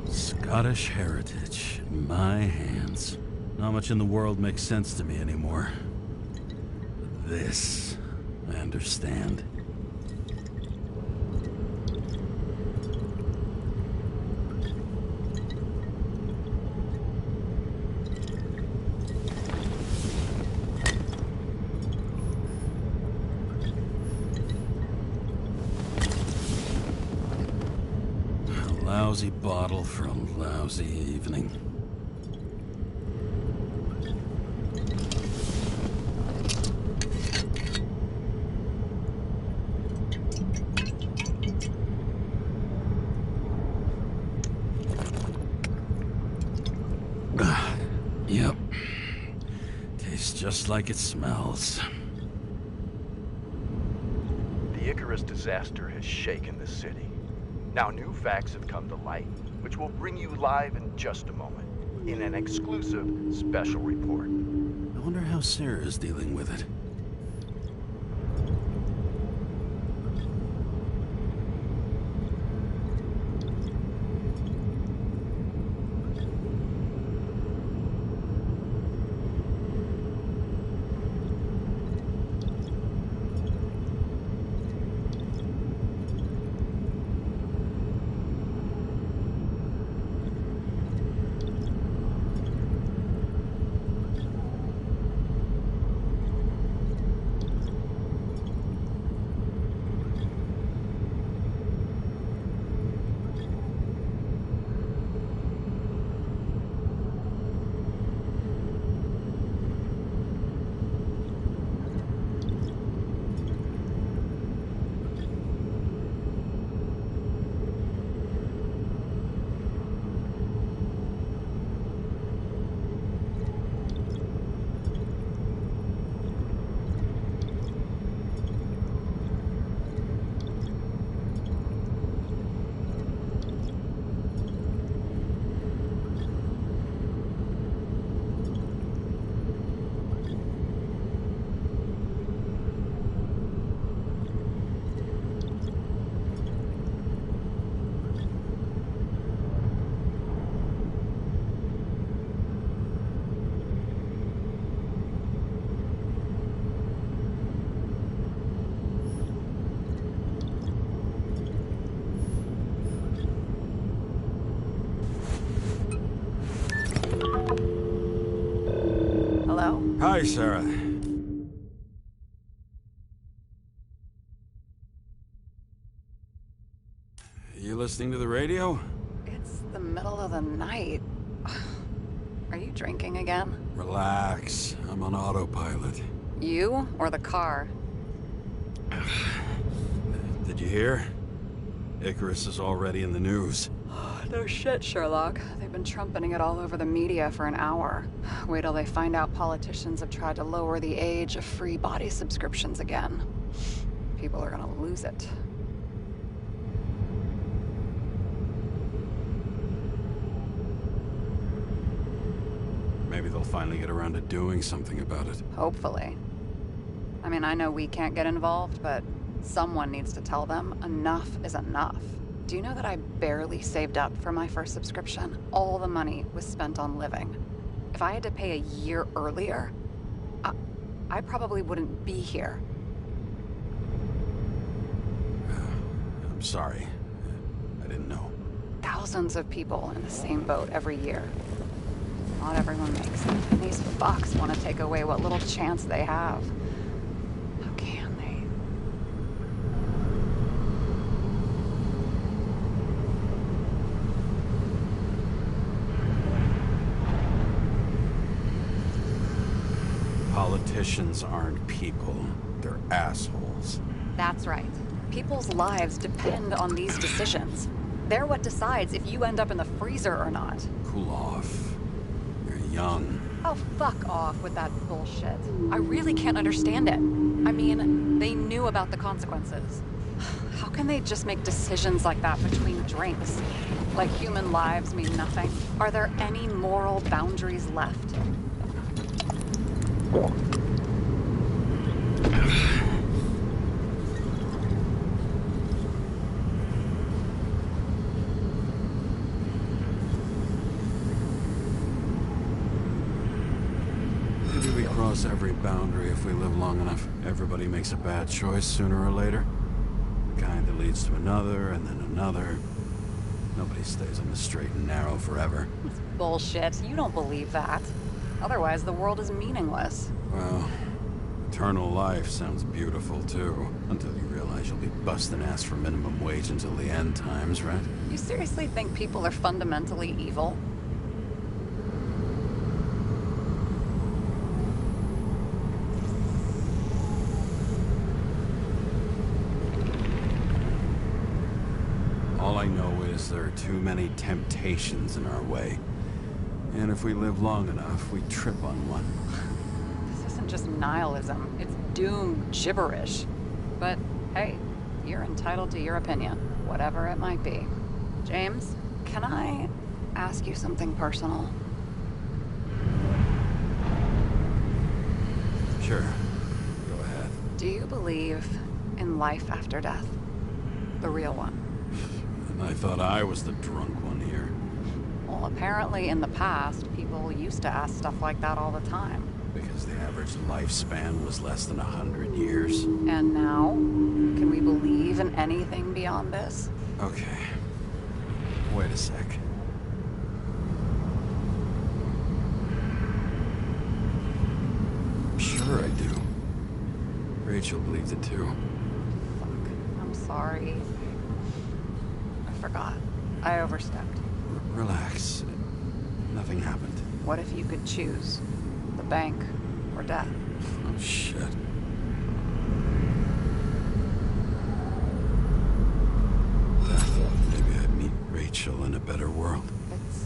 Scottish heritage in my hands. Not much in the world makes sense to me anymore. But this, I understand. Lousy bottle for a lousy evening. Yep. Tastes just like it smells. The Icarus disaster has shaken the city. Now new facts have come to light, which we'll bring you live in just a moment, in an exclusive special report. I wonder how Sarah is dealing with it. Hello? Hi, Sarah. You listening to the radio? It's the middle of the night. Are you drinking again? Relax. I'm on autopilot. You or the car? Did you hear? Icarus is already in the news. No shit, Sherlock. They've been trumpeting it all over the media for an hour. Wait till they find out politicians have tried to lower the age of free body subscriptions again. People are gonna lose it. Maybe they'll finally get around to doing something about it. Hopefully. I mean, I know we can't get involved, but someone needs to tell them enough is enough. Do you know that I barely saved up for my first subscription? All the money was spent on living. If I had to pay a year earlier, I probably wouldn't be here. I'm sorry. I didn't know. Thousands of people in the same boat every year. Not everyone makes it. And these fucks want to take away what little chance they have. How can they? Politicians aren't people. They're assholes. That's right. People's lives depend on these decisions. They're what decides if you end up in the freezer or not. Cool off. You're young. Oh, fuck off with that bullshit. I really can't understand it. I mean, they knew about the consequences. How can they just make decisions like that between drinks? Like human lives mean nothing? Are there any moral boundaries left? Maybe we cross every boundary if we live long enough. Everybody makes a bad choice sooner or later. The kind that leads to another, and then another. Nobody stays on the straight and narrow forever. It's bullshit. You don't believe that. Otherwise, the world is meaningless. Well, Eternal life sounds beautiful, too. Until you realize you'll be busting ass for minimum wage until the end times, right? You seriously think people are fundamentally evil? All I know is there are too many temptations in our way. And if we live long enough, we trip on one. This isn't just nihilism, it's doom gibberish. But hey, you're entitled to your opinion, whatever it might be. James, can I ask you something personal? Sure. Go ahead. Do you believe in life after death? The real one? And I thought I was the drunk one here. Well, apparently in the past, people used to ask stuff like that all the time. Because the average lifespan was less than 100 years. And now? Can we believe in anything beyond this? Okay. Wait a sec. Sure I do. Rachel believed it too. Fuck. I'm sorry. I forgot. I overstepped. Relax. Nothing happened. What if you could choose? The bank or death? Oh, shit. I thought maybe I'd meet Rachel in a better world. It's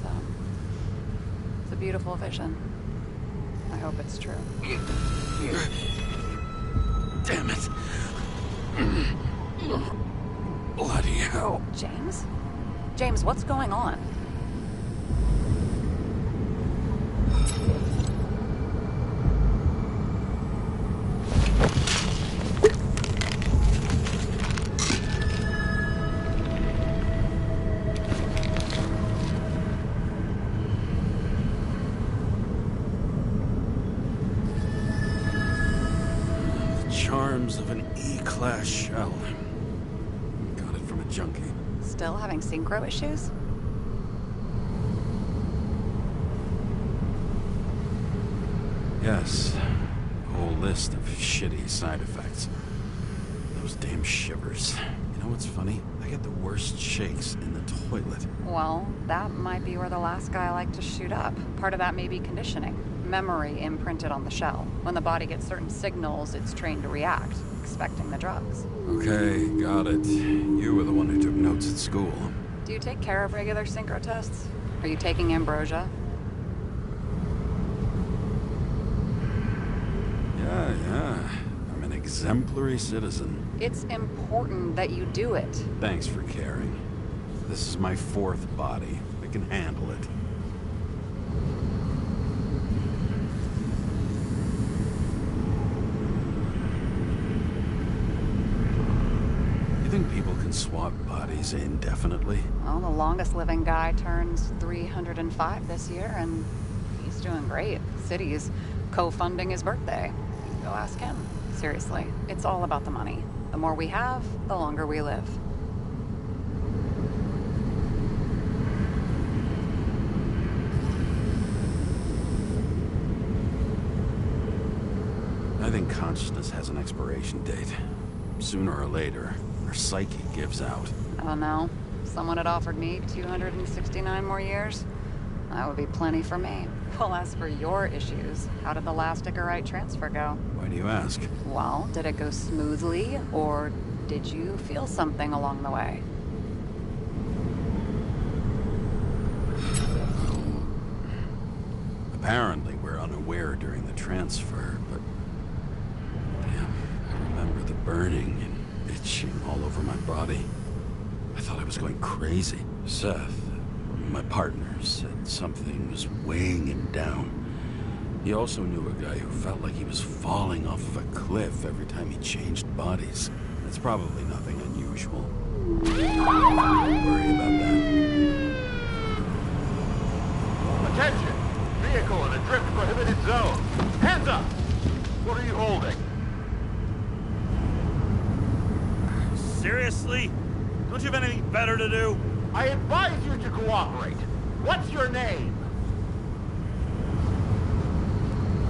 a beautiful vision. I hope it's true. Damn it. Bloody hell. James? James, what's going on? Charms of an E-class shell. Got it from a junkie. Still having synchro issues? Yes. A whole list of shitty side effects. Those damn shivers. You know what's funny? I get the worst shakes in the toilet. Well, that might be where the last guy liked to shoot up. Part of that may be conditioning. Memory imprinted on the shell. When the body gets certain signals, it's trained to react, expecting the drugs. Okay, got it. You were the one who took notes at school. Do you take care of regular synchro tests? Are you taking ambrosia? Yeah. I'm an exemplary citizen. It's important that you do it. Thanks for caring. This is my fourth body. I can handle it. You think people can swap bodies indefinitely? Well, the longest living guy turns 305 this year, and he's doing great. City's co-funding his birthday. Go ask him. Seriously, it's all about the money. The more we have, the longer we live. I think consciousness has an expiration date. Sooner or later, our psyche gives out. I don't know. If someone had offered me 269 more years, that would be plenty for me. Well, as for your issues, how did the last Icarite transfer go? Why do you ask? Well, did it go smoothly, or did you feel something along the way? Apparently, we're unaware during the transfer, but... Damn, I remember the burning and itching all over my body. I thought I was going crazy. Seth, my partner, said something was weighing him down. He also knew a guy who felt like he was falling off of a cliff every time he changed bodies. It's probably nothing unusual. Don't worry about that. Attention! Vehicle in a drift prohibited zone. Hands up! What are you holding? Seriously? Don't you have anything better to do? I advise you to cooperate. What's your name?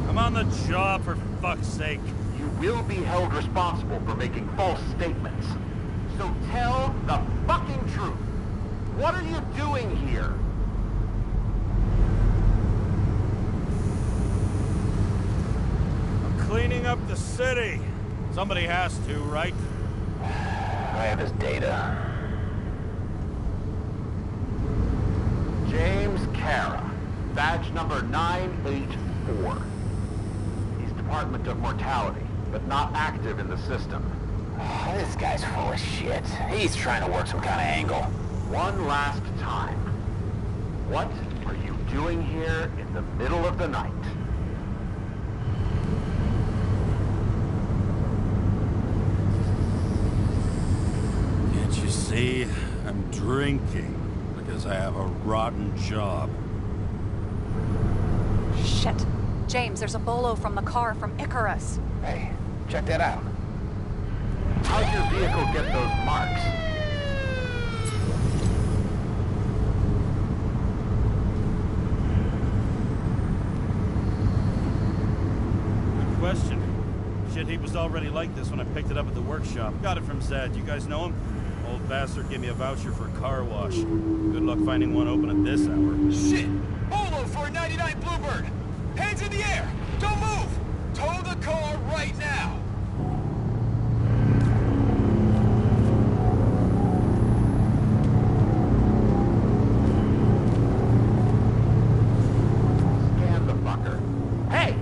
I'm on the job, for fuck's sake. You you will be held responsible for making false statements. So tell the fucking truth. What are you doing here? I'm cleaning up the city. Somebody has to, right? I have his data. James Kara, badge number 984. He's Department of Mortality, but not active in the system. This guy's full of shit. He's trying to work some kind of angle. One last time. What are you doing here in the middle of the night? Can't you see? I'm drinking because I have a rotten job. Shit. James, there's a bolo from the car from Icarus. Hey, check that out. How'd your vehicle get those marks? Good question. Shit, he was already like this when I picked it up at the workshop. Got it from Zed. You guys know him? Old bastard gave me a voucher for a car wash. Good luck finding one open at this hour. Shit! Bolo for a 99 Bluebird! Hands in the air! Don't move! Tow the car right now! Scan the fucker. Hey!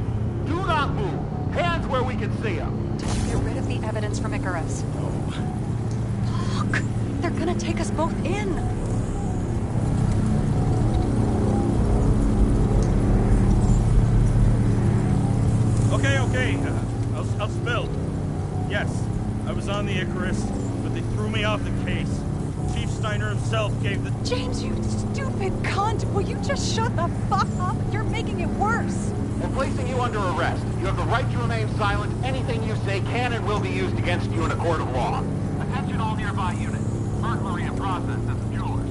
Do not move! Hands where we can see them! Did you get rid of the evidence from Icarus? Look! They're gonna take us both in! Okay. I'll spill. Yes, I was on the Icarus, but they threw me off the case. Chief Steiner himself gave the... James, you stupid cunt! Will you just shut the fuck up? You're making it worse! We're placing you under arrest. You have the right to remain silent. Anything you say can and will be used against you in a court of law. Attention all nearby units. Burglary in process at the Jewelers.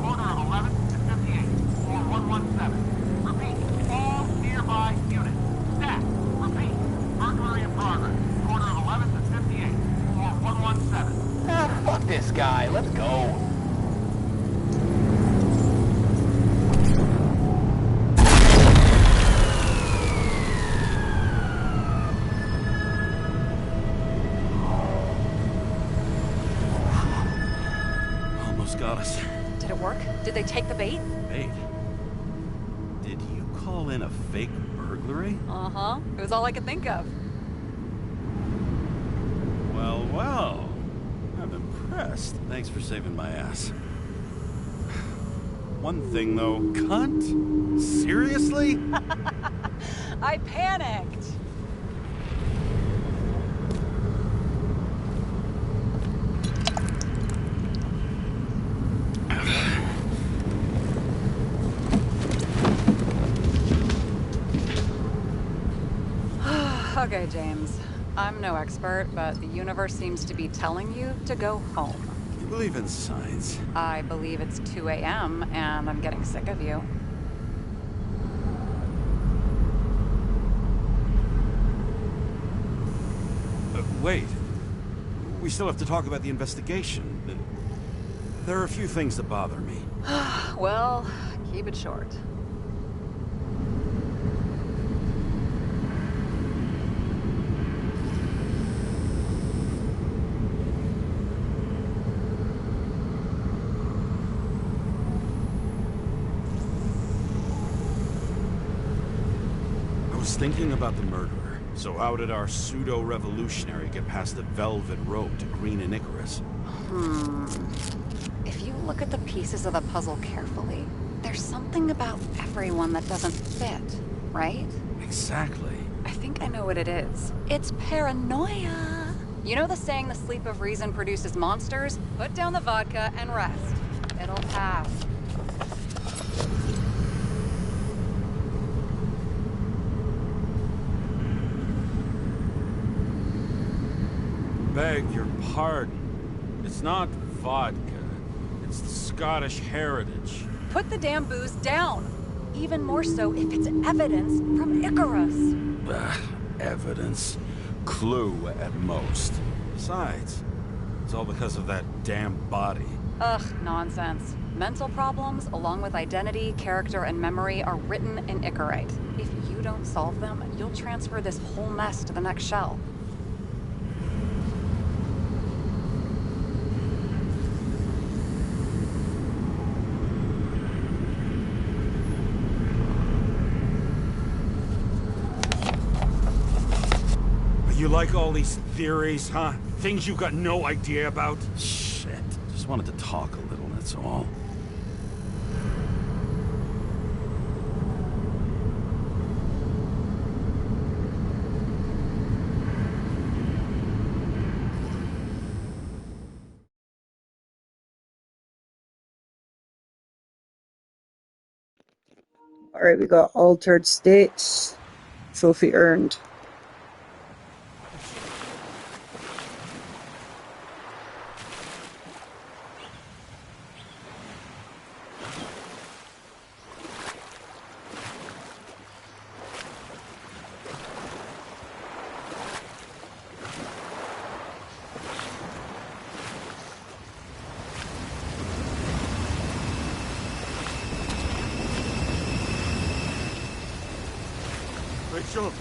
Corner of 11th and 58, or 117. Repeat, all nearby units. Staff, repeat. Burglary in progress. Corner of 11th and 58, or 117. Ah, fuck this guy. Let's go. Got us. Did it work? Did they take the bait? Bait? Did you call in a fake burglary? Uh-huh. It was all I could think of. Well. I'm impressed. Thanks for saving my ass. One thing, though. Cunt? Seriously? I panicked. Okay, James. I'm no expert, but the universe seems to be telling you to go home. You believe in science? I believe it's 2 a.m., and I'm getting sick of you. Wait. We still have to talk about the investigation. There are a few things that bother me. Well, keep it short. Thinking about the murderer. So how did our pseudo-revolutionary get past the velvet rope to Green and Icarus? If you look at the pieces of the puzzle carefully, there's something about everyone that doesn't fit, right? Exactly. I think I know what it is. It's paranoia. You know the saying, the sleep of reason produces monsters? Put down the vodka and rest. It'll pass. Beg your pardon. It's not vodka. It's the Scottish heritage. Put the damn booze down. Even more so if it's evidence from Icarus. Evidence? clue at most. Besides, it's all because of that damn body. Ugh, nonsense. Mental problems, along with identity, character, and memory, are written in Icarite. If you don't solve them, you'll transfer this whole mess to the next shell. You like all these theories, huh? Things you got no idea about? Shit. Just wanted to talk a little, that's all. Alright, we got altered states. Trophy earned. Rachel!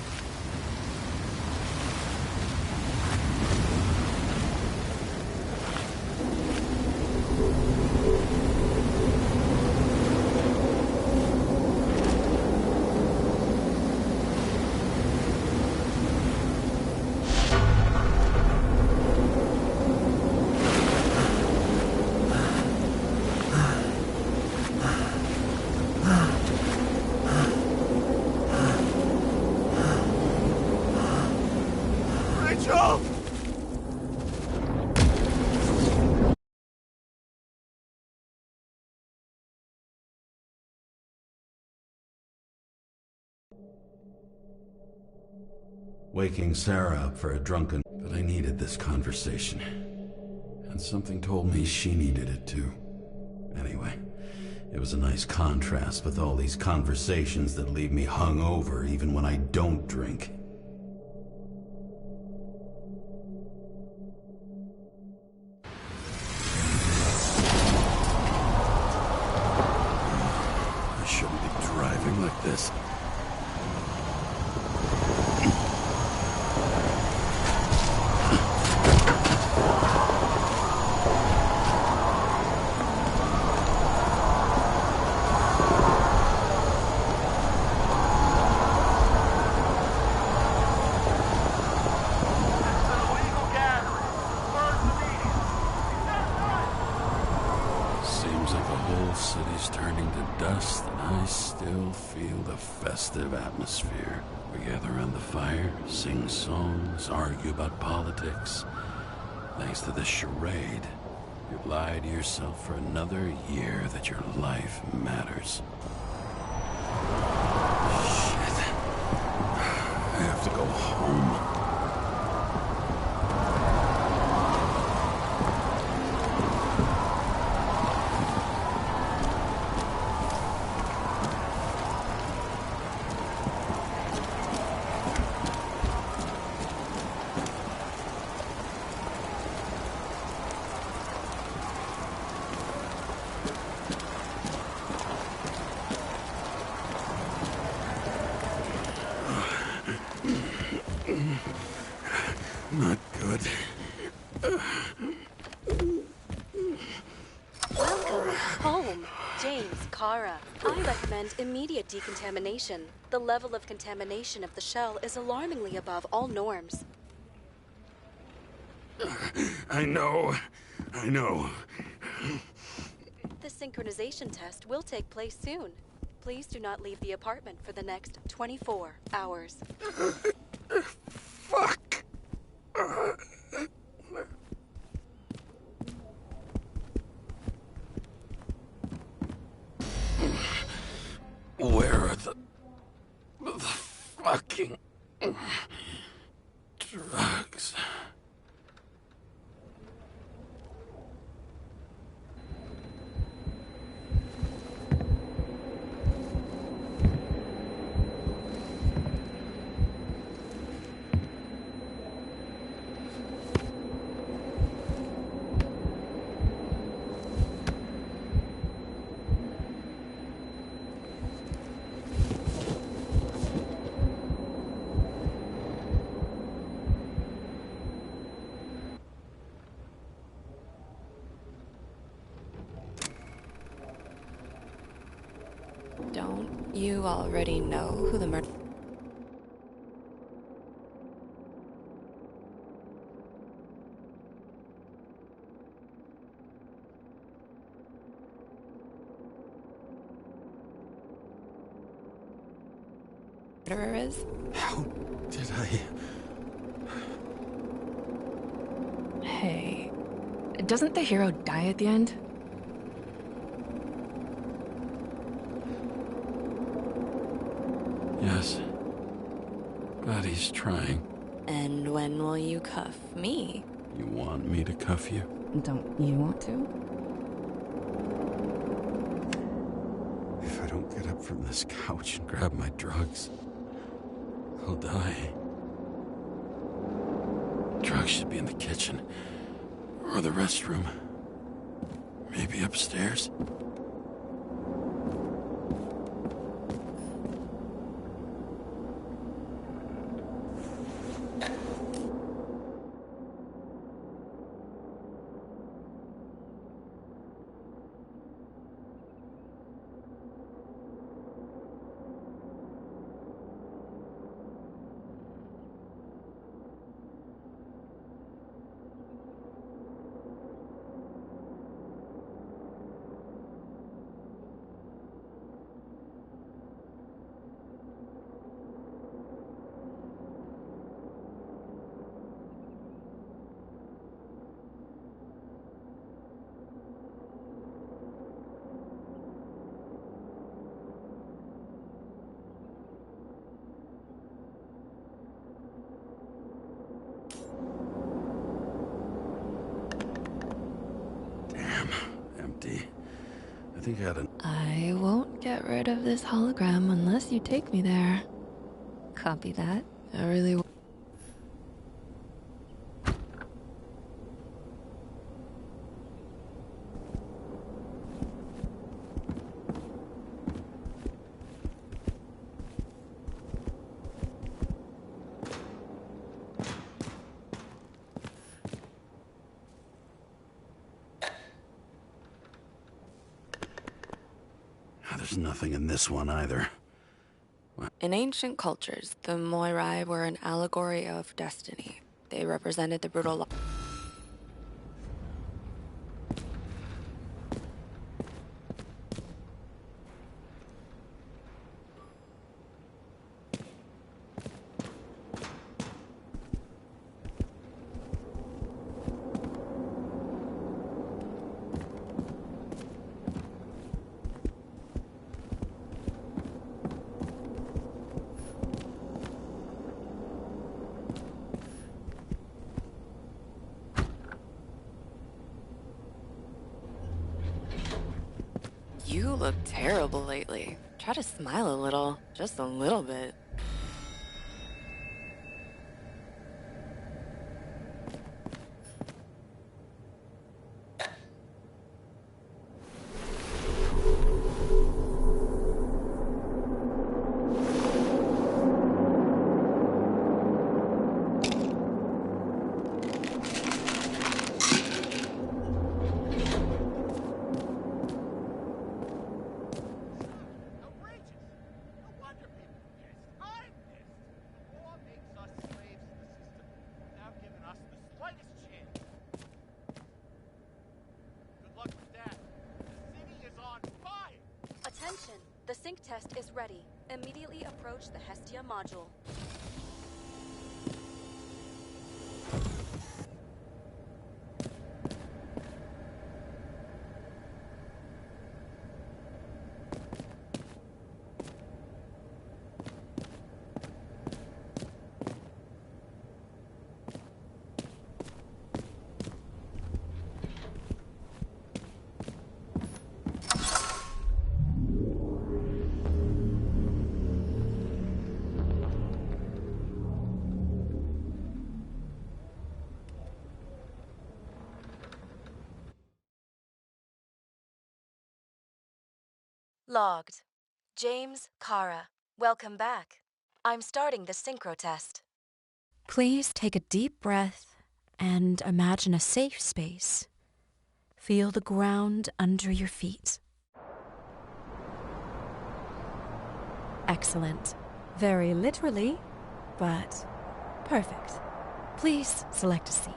Rachel! Waking Sarah up for a drunken... But I needed this conversation. And something told me she needed it too. Anyway, it was a nice contrast with all these conversations that leave me hungover even when I don't drink. I shouldn't be driving like this. Seems like the whole city's turning to dust, and I still feel the festive atmosphere. We gather around the fire, sing songs, argue about politics. Thanks to this charade, you lie to yourself for another year that your life matters. Shit. I have to go home. Not good. Welcome home, James, Kara. I recommend immediate decontamination. The level of contamination of the shell is alarmingly above all norms. I know. The synchronization test will take place soon. Please do not leave the apartment for the next 24 hours. Fuck! Where are the fucking drugs? You already know who the murderer is? How did I... Hey, doesn't the hero die at the end? Yes. But he's trying. And when will you cuff me? You want me to cuff you? Don't you want to? If I don't get up from this couch and grab my drugs, I'll die. Drugs should be in the kitchen. Or the restroom. Maybe upstairs. Empty. I think I had an... I won't get rid of this hologram unless you take me there. Copy that. I really... There's nothing in this one either. In ancient cultures, the Moirai were an allegory of destiny. They represented the brutal... You look terrible lately. Try to smile a little. Just a little bit. Attention! The sync test is ready. Immediately approach the Hestia module. Logged. James, Kara, welcome back. I'm starting the synchro test. Please take a deep breath and imagine a safe space. Feel the ground under your feet. Excellent. Very literally, but perfect. Please select a seat.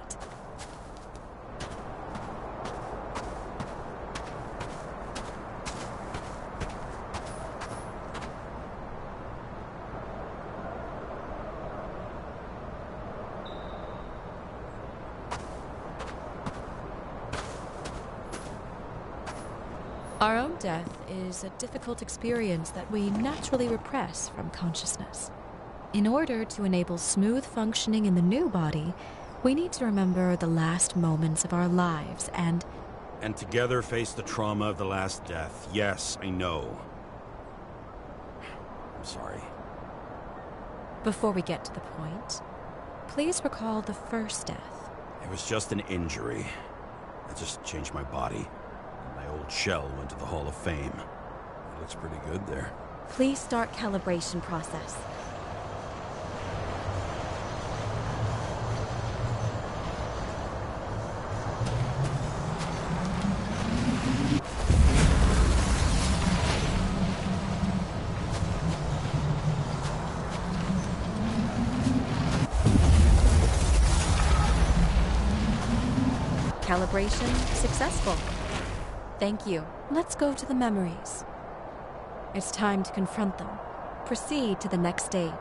Our own death is a difficult experience that we naturally repress from consciousness. In order to enable smooth functioning in the new body, we need to remember the last moments of our lives and together face the trauma of the last death. Yes, I know. I'm sorry. Before we get to the point, please recall the first death. It was just an injury. I just changed my body. My old shell went to the Hall of Fame. It looks pretty good there. Please start calibration process. Calibration successful. Thank you. Let's go to the memories. It's time to confront them. Proceed to the next stage.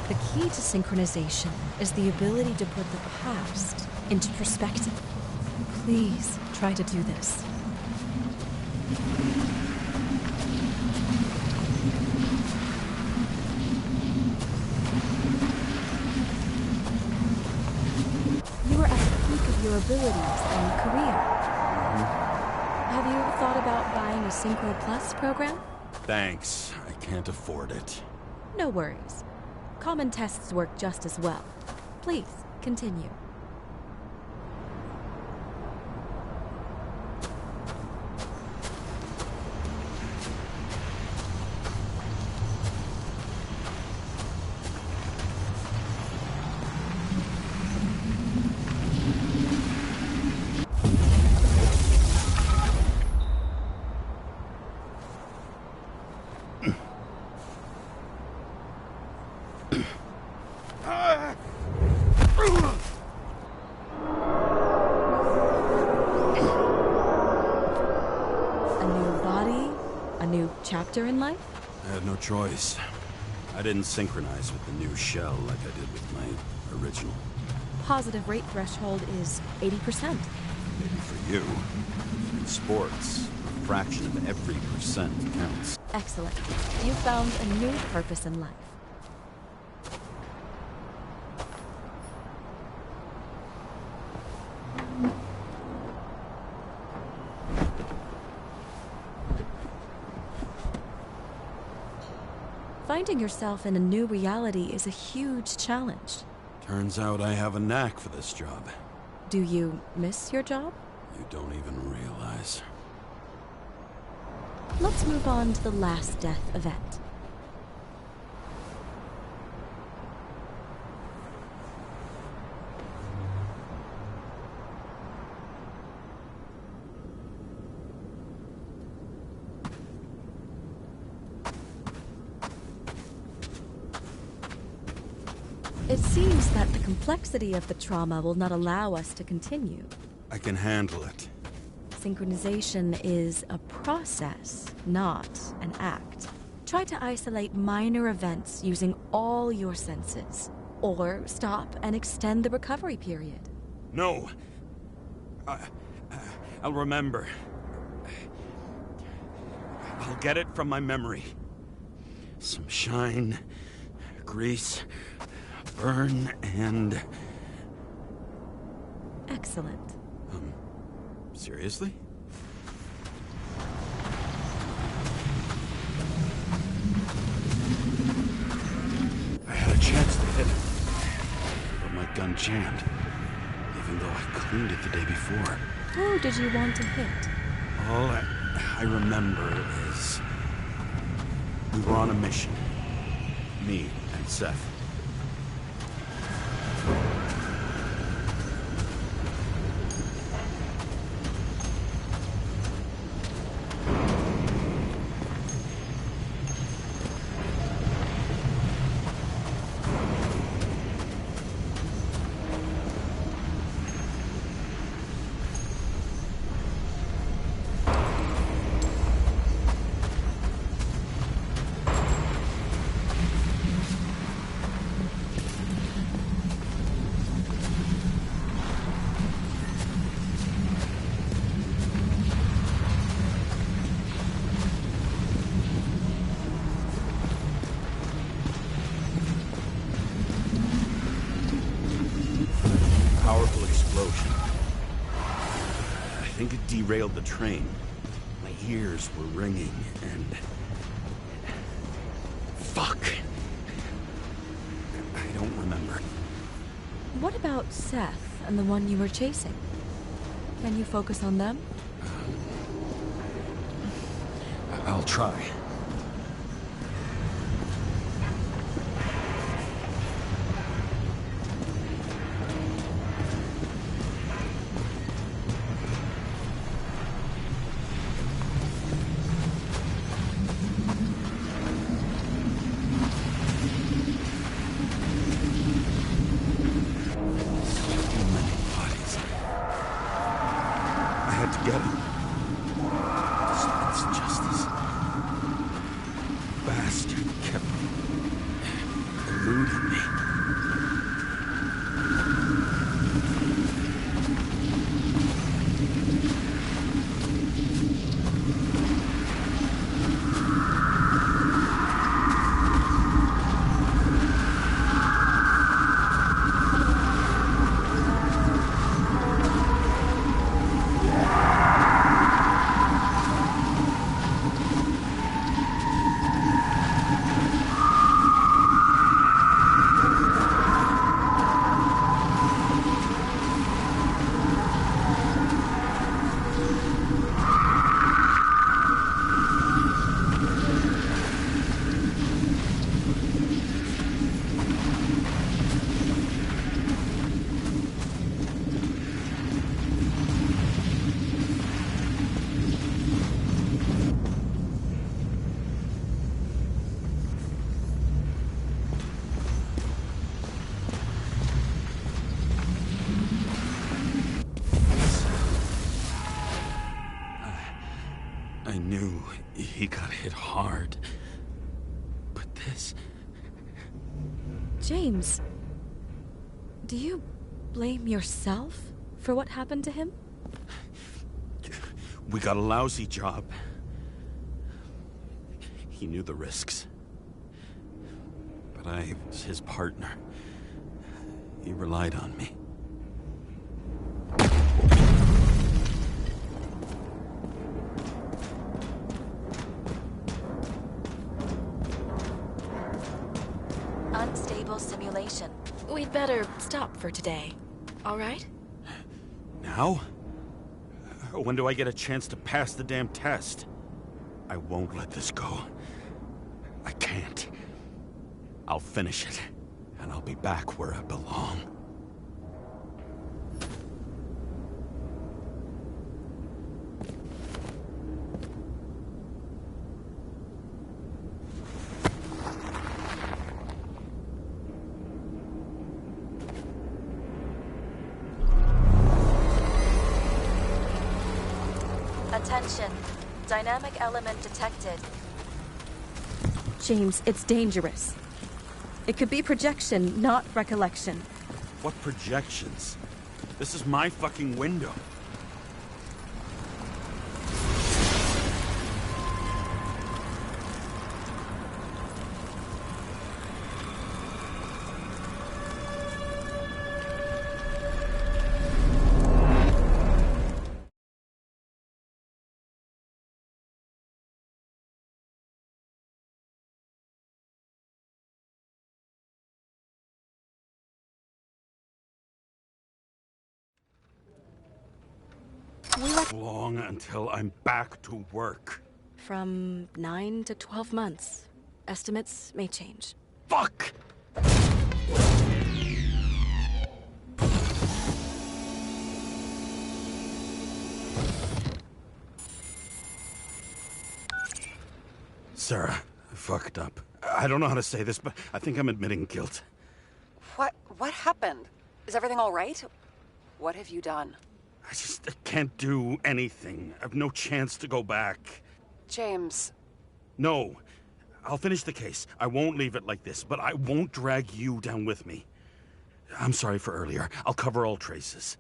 The key to synchronization is the ability to put the past into perspective. Please try to do this. Your abilities and career. Have you thought about buying a Synchro Plus program? Thanks. I can't afford it. No worries. Common tests work just as well. Please, continue. Chapter in life? I had no choice. I didn't synchronize with the new shell like I did with my original. Positive rate threshold is 80%. Maybe for you. In sports, a fraction of every percent counts. Excellent. You found a new purpose in life. Finding yourself in a new reality is a huge challenge. Turns out I have a knack for this job. Do you miss your job? You don't even realize. Let's move on to the last death event. It seems that the complexity of the trauma will not allow us to continue. I can handle it. Synchronization is a process, not an act. Try to isolate minor events using all your senses, or stop and extend the recovery period. No. I'll remember. I'll get it from my memory. Some shine, grease, burn, and... Excellent. Seriously? I had a chance to hit it, but my gun jammed, even though I cleaned it the day before. Who did you want to hit? All I remember is... we were on a mission. Me and Seth. think it derailed the train. My ears were ringing, and... Fuck! I don't remember. What about Seth and the one you were chasing? Can you focus on them? I'll try. I knew he got hit hard. But this... James, do you blame yourself for what happened to him? We got a lousy job. He knew the risks. But I was his partner. He relied on me. Unstable simulation. We'd better stop for today. All right? Now? When do I get a chance to pass the damn test? I won't let this go. I can't. I'll finish it, and I'll be back where I belong. Attention. Dynamic element detected. James, it's dangerous. It could be projection, not recollection. What projections? This is my fucking window. Long until I'm back to work. From 9 to 12 months. Estimates may change. Fuck! Sarah, I fucked up. I don't know how to say this, but I think I'm admitting guilt. What happened? Is everything all right? What have you done? I can't do anything. I have no chance to go back. James. No. I'll finish the case. I won't leave it like this, but I won't drag you down with me. I'm sorry for earlier. I'll cover all traces.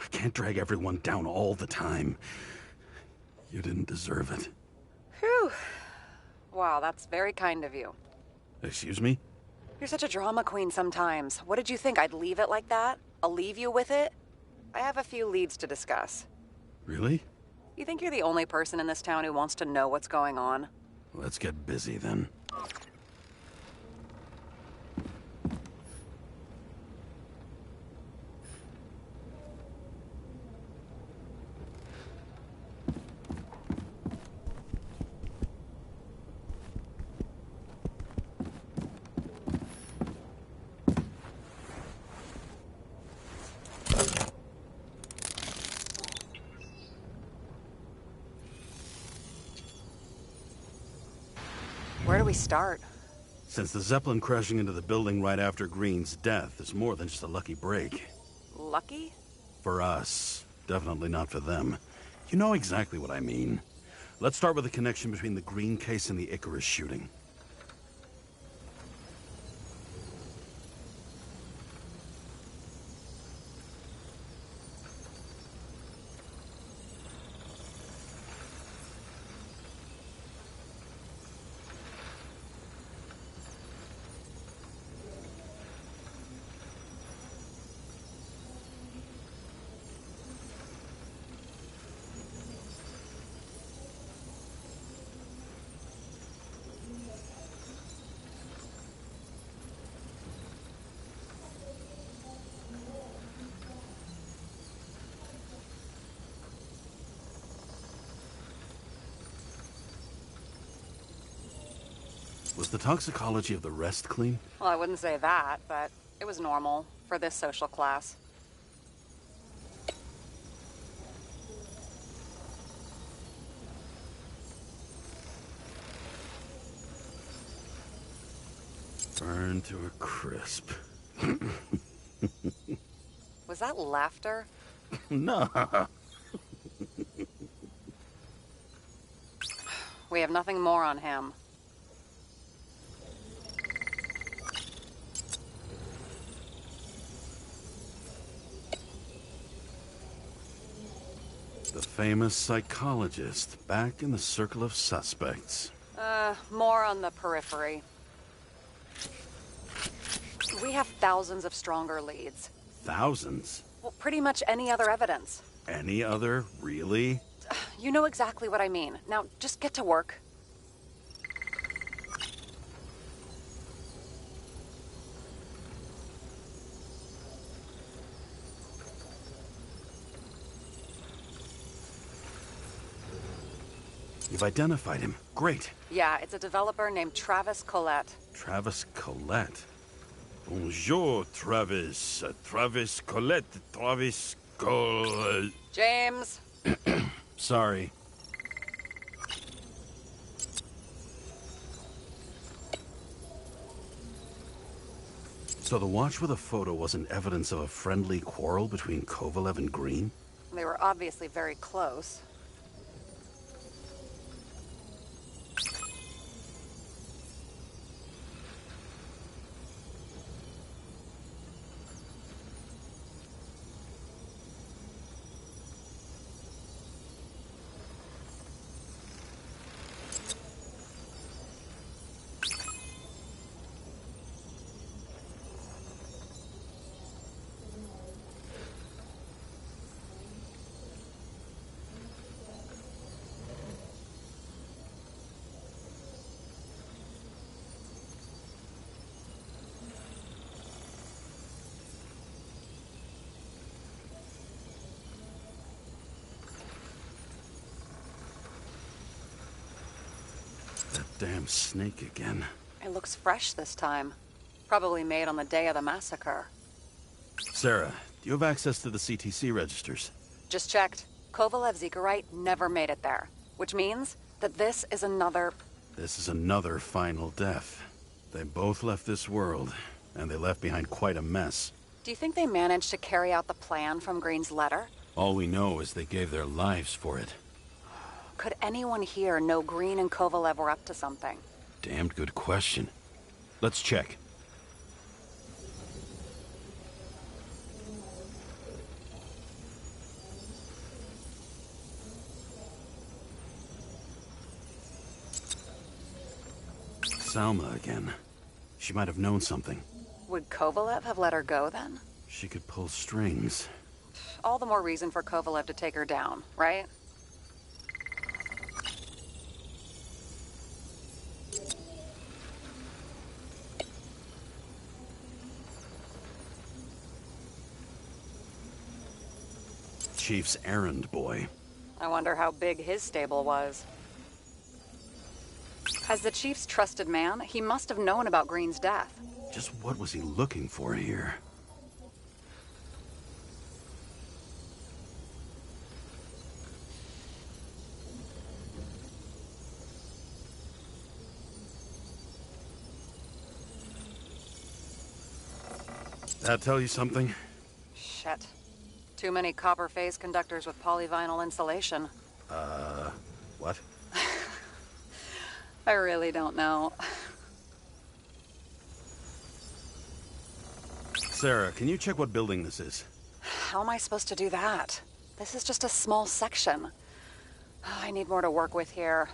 I can't drag everyone down all the time. You didn't deserve it. Whew. Wow, that's very kind of you. Excuse me? You're such a drama queen sometimes. What did you think, I'd leave it like that? I'll leave you with it? I have a few leads to discuss. Really? You think you're the only person in this town who wants to know what's going on? Let's get busy then. Where do we start? Since the Zeppelin crashing into the building right after Green's death is more than just a lucky break. Lucky? For us. Definitely not for them. You know exactly what I mean. Let's start with the connection between the Green case and the Icarus shooting. Was the toxicology of the rest clean? Well, I wouldn't say that, but it was normal for this social class. Burned to a crisp. Was that laughter? No. We have nothing more on him. The famous psychologist, back in the circle of suspects. More on the periphery. We have thousands of stronger leads. Thousands? Well, pretty much any other evidence. Any other? Really? You know exactly what I mean. Now, just get to work. You've identified him. Great. Yeah, it's a developer named Travis Collette. Travis Collette. Bonjour, Travis. Travis Collette. Travis Collette. James. Sorry. So the watch with a photo wasn't evidence of a friendly quarrel between Kovalev and Green? They were obviously very close. That damn snake again. It looks fresh this time. Probably made on the day of the massacre. Sarah, do you have access to the CTC registers? Just checked. Kovalev's Zekerite never made it there. Which means that this is another... This is another final death. They both left this world, and they left behind quite a mess. Do you think they managed to carry out the plan from Green's letter? All we know is they gave their lives for it. Could anyone here know Green and Kovalev were up to something? Damned good question. Let's check. Salma again. She might have known something. Would Kovalev have let her go then? She could pull strings. All the more reason for Kovalev to take her down, right? Chief's errand boy. I wonder how big his stable was. As the Chief's trusted man, he must have known about Green's death. Just what was he looking for here? That tell you something? Shit. Too many copper phase conductors with polyvinyl insulation. What? I really don't know. Sarah, can you check what building this is? How am I supposed to do that? This is just a small section. I need more to work with here.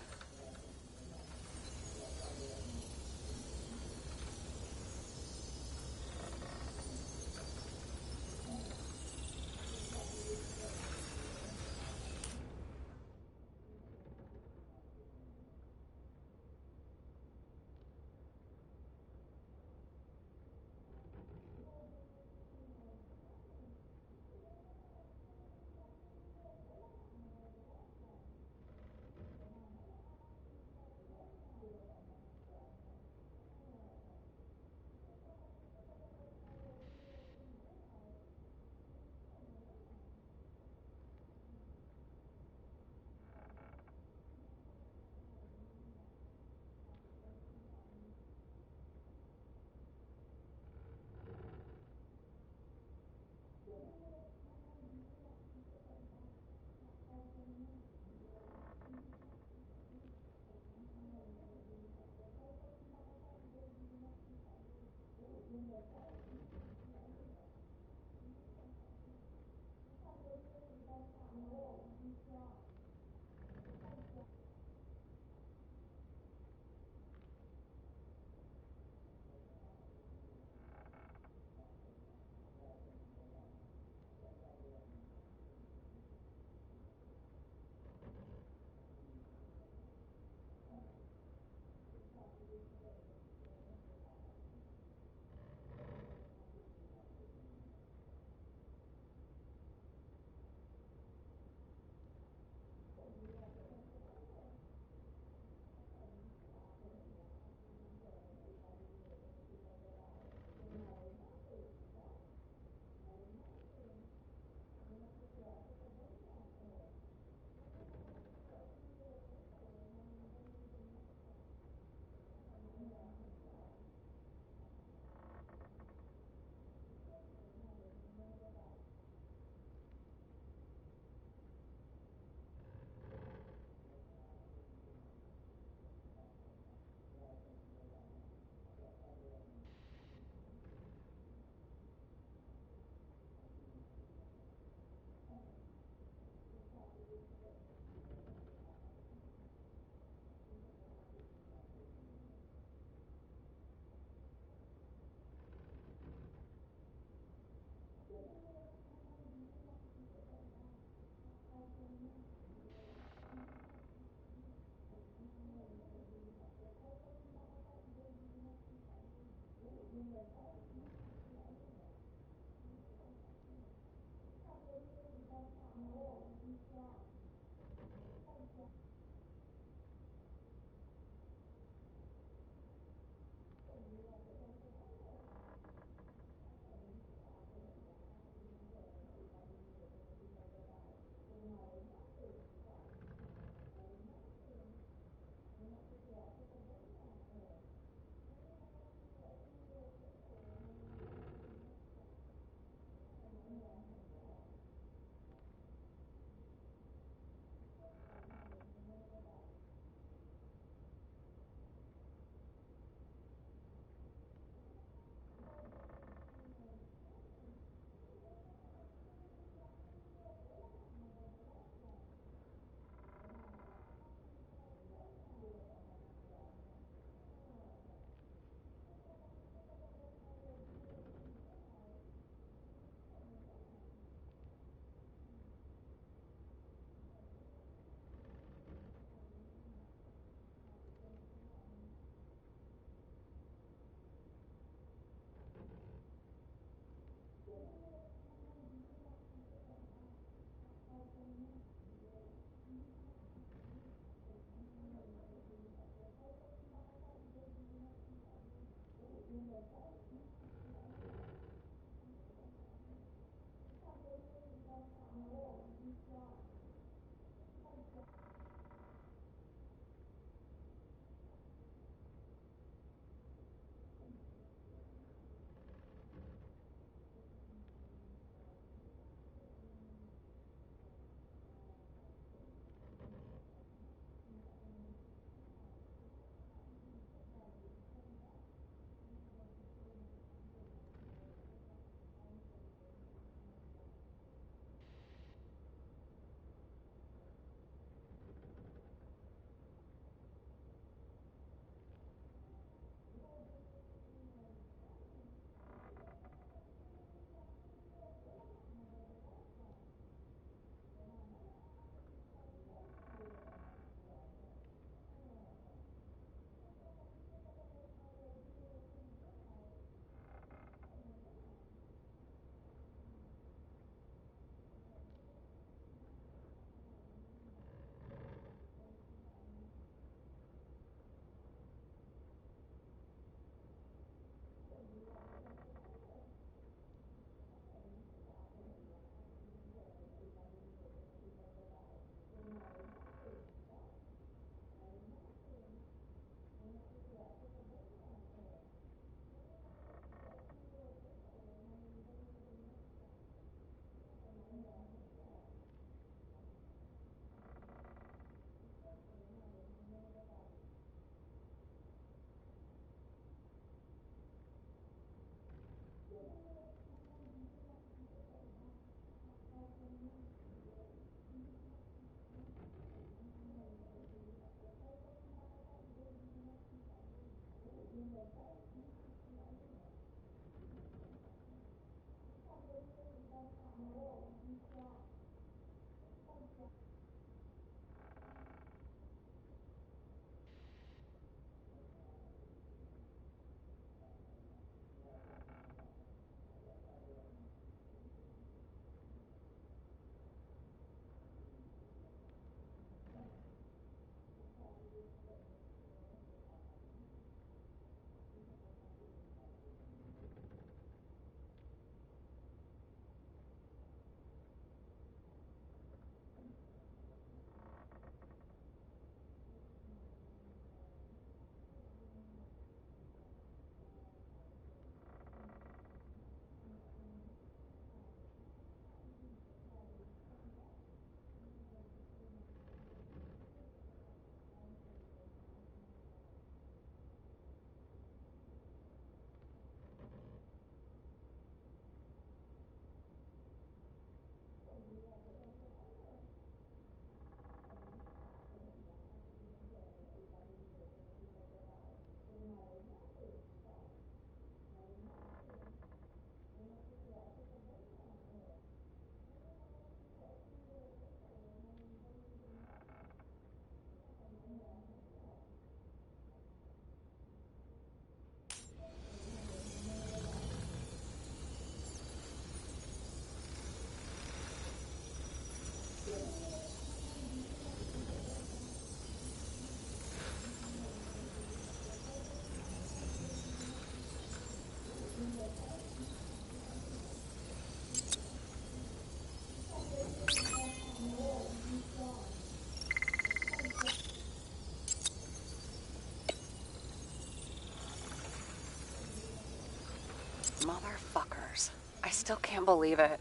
Motherfuckers. I still can't believe it.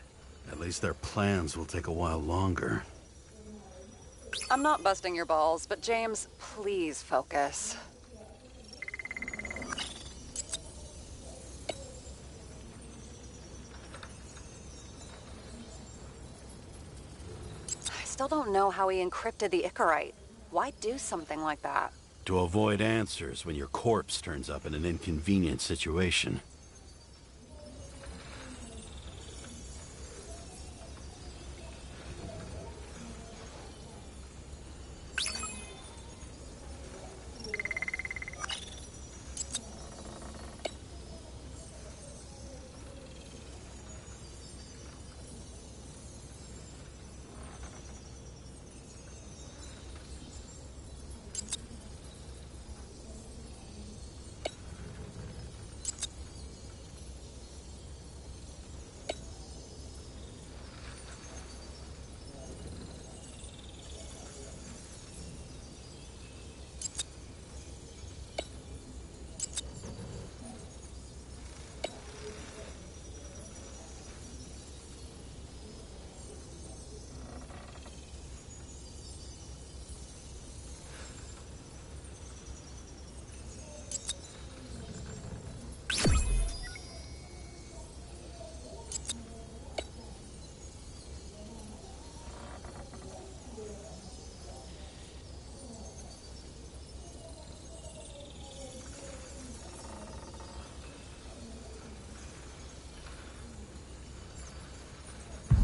At least their plans will take a while longer. I'm not busting your balls, but James, please focus. I still don't know how he encrypted the Icarite. Why do something like that? To avoid answers when your corpse turns up in an inconvenient situation.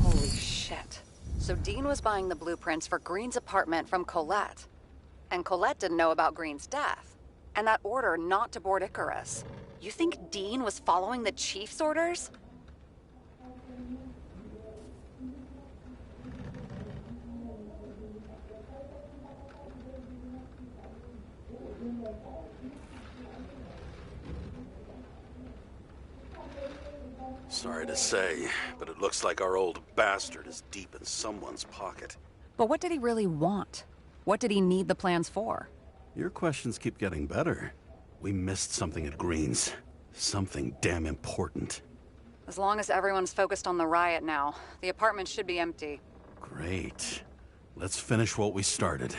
Holy shit. So Dean was buying the blueprints for Green's apartment from Colette. And Colette didn't know about Green's death. And that order not to board Icarus. You think Dean was following the chief's orders? Sorry to say, but it looks like our old bastard is deep in someone's pocket. But what did he really want? What did he need the plans for? Your questions keep getting better. We missed something at Green's. Something damn important. As long as everyone's focused on the riot now, the apartment should be empty. Great. Let's finish what we started.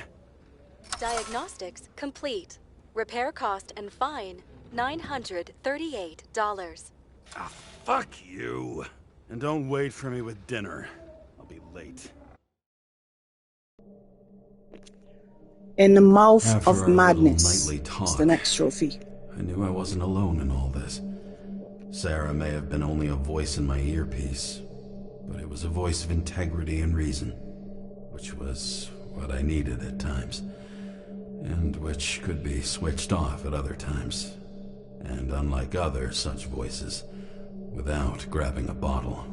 Diagnostics complete. Repair cost and fine, $938. Ah, fuck you. And don't wait for me with dinner. I'll be late. In the mouth After of our madness. little nightly talk, It's the next trophy. I knew I wasn't alone in all this. Sarah may have been only a voice in my earpiece, but it was a voice of integrity and reason, which was what I needed at times, and which could be switched off at other times, and unlike other such voices, without grabbing a bottle.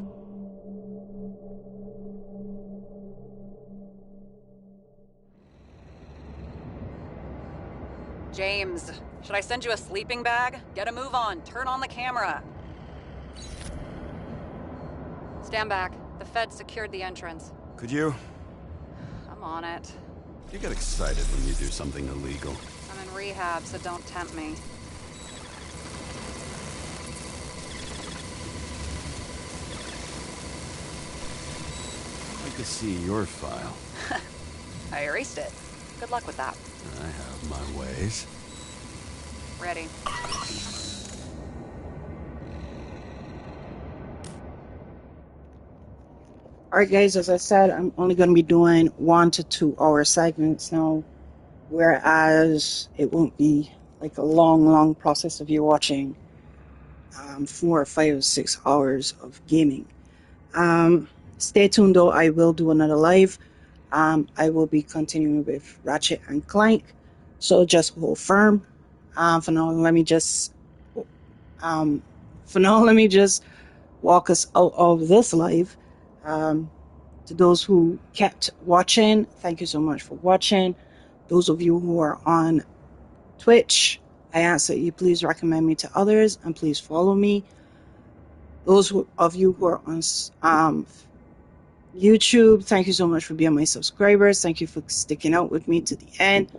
James, should I send you a sleeping bag? Get a move on. Turn on the camera. Stand back. The feds secured the entrance. Could you? I'm on it. You get excited when you do something illegal. I'm in rehab, so don't tempt me. I'd like to see your file. I erased it. Good luck with that. I have my ways. Ready. Alright guys, as I said, I'm only going to be doing 1 to 2 hour segments now, whereas it won't be like a long process of you watching 4 or 5 or 6 hours of gaming. Stay tuned though, I will do another live. I will be continuing with Ratchet and Clank, so just hold firm. For now, let me just walk us out of this live. To those who kept watching, thank you so much for watching. Those of you who are on Twitch, I ask that you please recommend me to others and please follow me. Those of you who are on YouTube, thank you so much for being my subscribers. Thank you for sticking out with me to the end.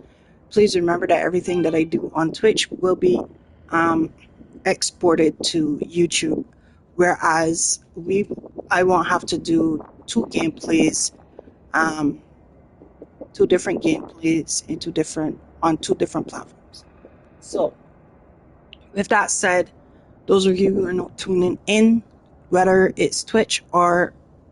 Please remember that everything that I do on Twitch will be exported to YouTube. whereas I won't have to do two gameplays, two different gameplays on two different platforms. So with that said, those of you who are not tuning in, whether it's Twitch or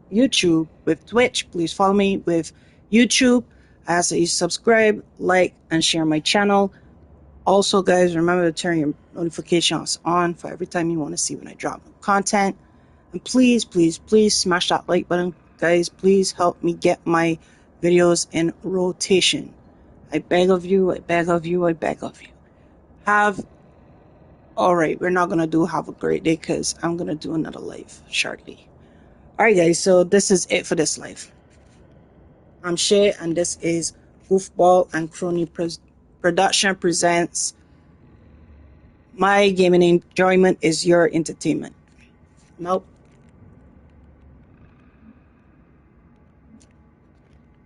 YouTube, with Twitch, please follow me. With YouTube, I ask that you subscribe, like, and share my channel. Also, guys, remember to turn your notifications on for every time you want to see when I drop content. And please, please, please smash that like button. Guys, please help me get my videos in rotation. I beg of you, I beg of you, I beg of you. Alright, we're not going to do have a great day because I'm going to do another live shortly. Alright, guys, so this is it for this live. I'm Shay, and this is Goofball and Croney Production presents My Gaming Enjoyment is Your Entertainment. Nope.